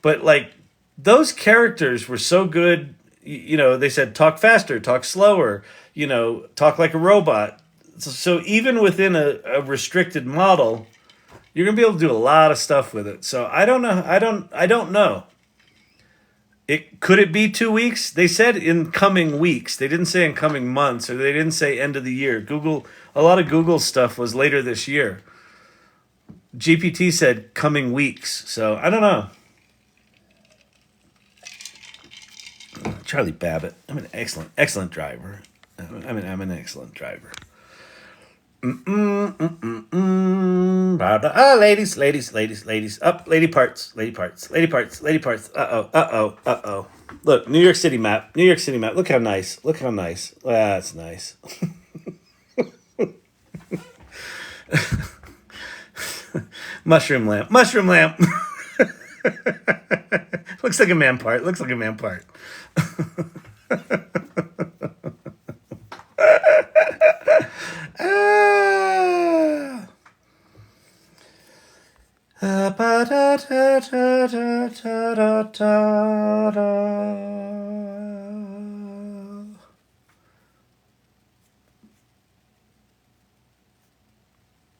But like those characters were so good. They said talk faster, talk slower, talk like a robot. So even within a restricted model, you're going to be able to do a lot of stuff with it. So I don't know. I don't know. Could it be 2 weeks? They said in coming weeks. They didn't say in coming months, or they didn't say end of the year. A lot of Google stuff was later this year. GPT said coming weeks. So I don't know. Charlie Babbitt. I'm an excellent driver. I'm an excellent driver. Ladies. Up, lady parts. Uh-oh. Look, New York City map. Look how nice. That's nice. Mushroom lamp. Looks like a man part.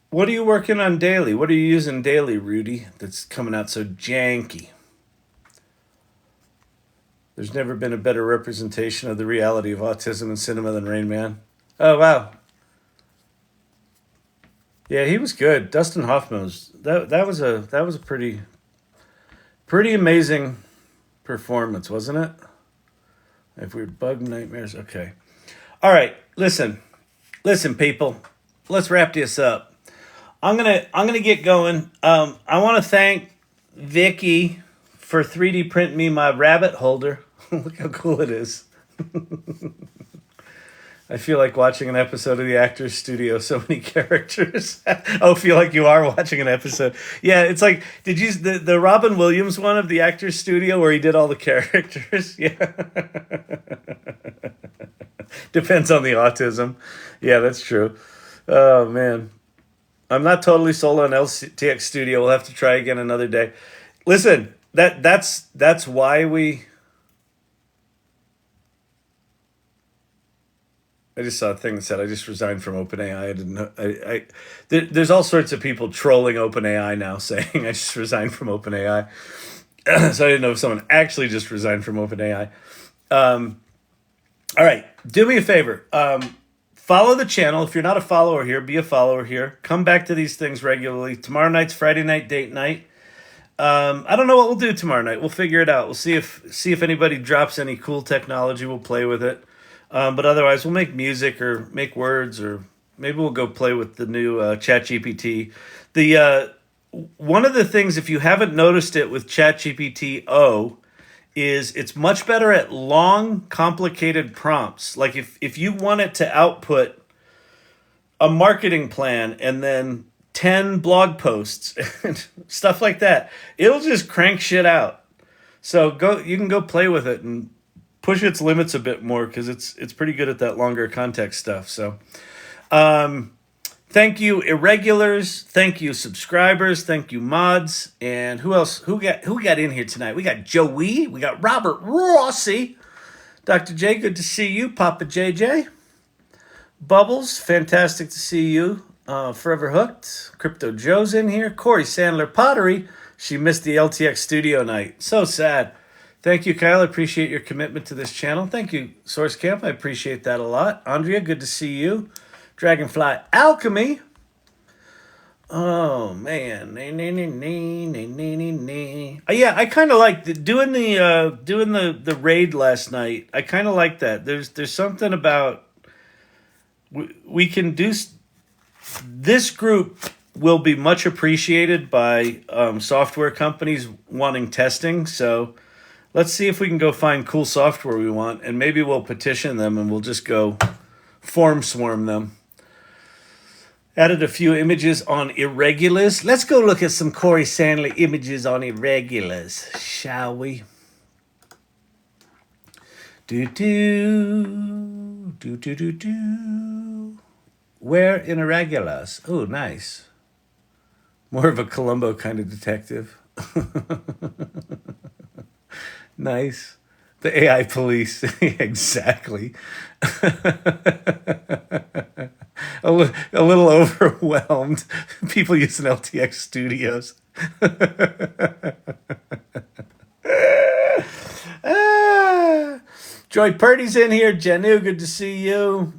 What are you working on daily? What are you using daily, Rudy, that's coming out so janky? There's never been a better representation of the reality of autism in cinema than Rain Man. Oh, wow. Yeah, he was good. Dustin Hoffman that was a pretty amazing performance, wasn't it? If we're bug nightmares, okay. All right, listen, people. Let's wrap this up. I'm gonna get going. I want to thank Vicky for 3D printing me my rabbit holder. Look how cool it is. I feel like watching an episode of the Actors Studio. So many characters. Feel like you are watching an episode. Yeah, it's like, did you the Robin Williams one of the Actors Studio where he did all the characters? Yeah. Depends on the autism. Yeah, that's true. Oh man, I'm not totally sold on LTX Studio. We'll have to try again another day. Listen, that's why we. I just saw a thing that said I just resigned from OpenAI. I didn't know. There's all sorts of people trolling OpenAI now, saying I just resigned from OpenAI. So I didn't know if someone actually just resigned from OpenAI. All right, do me a favor. Follow the channel. If you're not a follower here, be a follower here. Come back to these things regularly. Tomorrow night's Friday night date night. I don't know what we'll do tomorrow night. We'll figure it out. We'll see if anybody drops any cool technology. We'll play with it. But otherwise, we'll make music or make words, or maybe we'll go play with the new ChatGPT. One of the things, if you haven't noticed it with ChatGPT is it's much better at long, complicated prompts. Like if you want it to output a marketing plan and then 10 blog posts and stuff like that, it'll just crank shit out. So you can go play with it and push its limits a bit more, because it's pretty good at that longer context stuff. So thank you, Irregulars. Thank you, subscribers. Thank you, mods. And who else? Who got in here tonight? We got Joey. We got Robert Rossi. Dr. J, good to see you. Papa JJ. Bubbles, fantastic to see you. Forever Hooked. Crypto Joe's in here. Corey Sandler Pottery. She missed the LTX Studio night. So sad. Thank you, Kyle. I appreciate your commitment to this channel. Thank you, Source Camp. I appreciate that a lot. Andrea, good to see you. Dragonfly Alchemy. Oh, man. Yeah, I kind of like doing the raid last night. I kind of like that. There's something about we can do. This group will be much appreciated by software companies wanting testing. So let's see if we can go find cool software we want, and maybe we'll petition them and we'll just go form swarm them. Added a few images on Irregulars. Let's go look at some Corey Sandley images on Irregulars, shall we? Do. Where in Irregulars? Oh, nice. More of a Columbo kind of detective. Nice. The AI police. Exactly. A little overwhelmed. People using LTX Studios. Joy Purdy's in here. Janu, good to see you.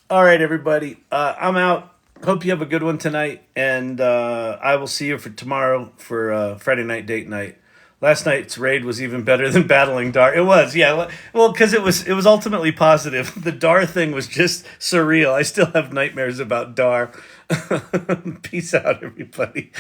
All right, everybody. I'm out. Hope you have a good one tonight. And I will see you for tomorrow for Friday night date night. Last night's raid was even better than battling Dar. It was, yeah. Well, because it was ultimately positive. The Dar thing was just surreal. I still have nightmares about Dar. Peace out, everybody.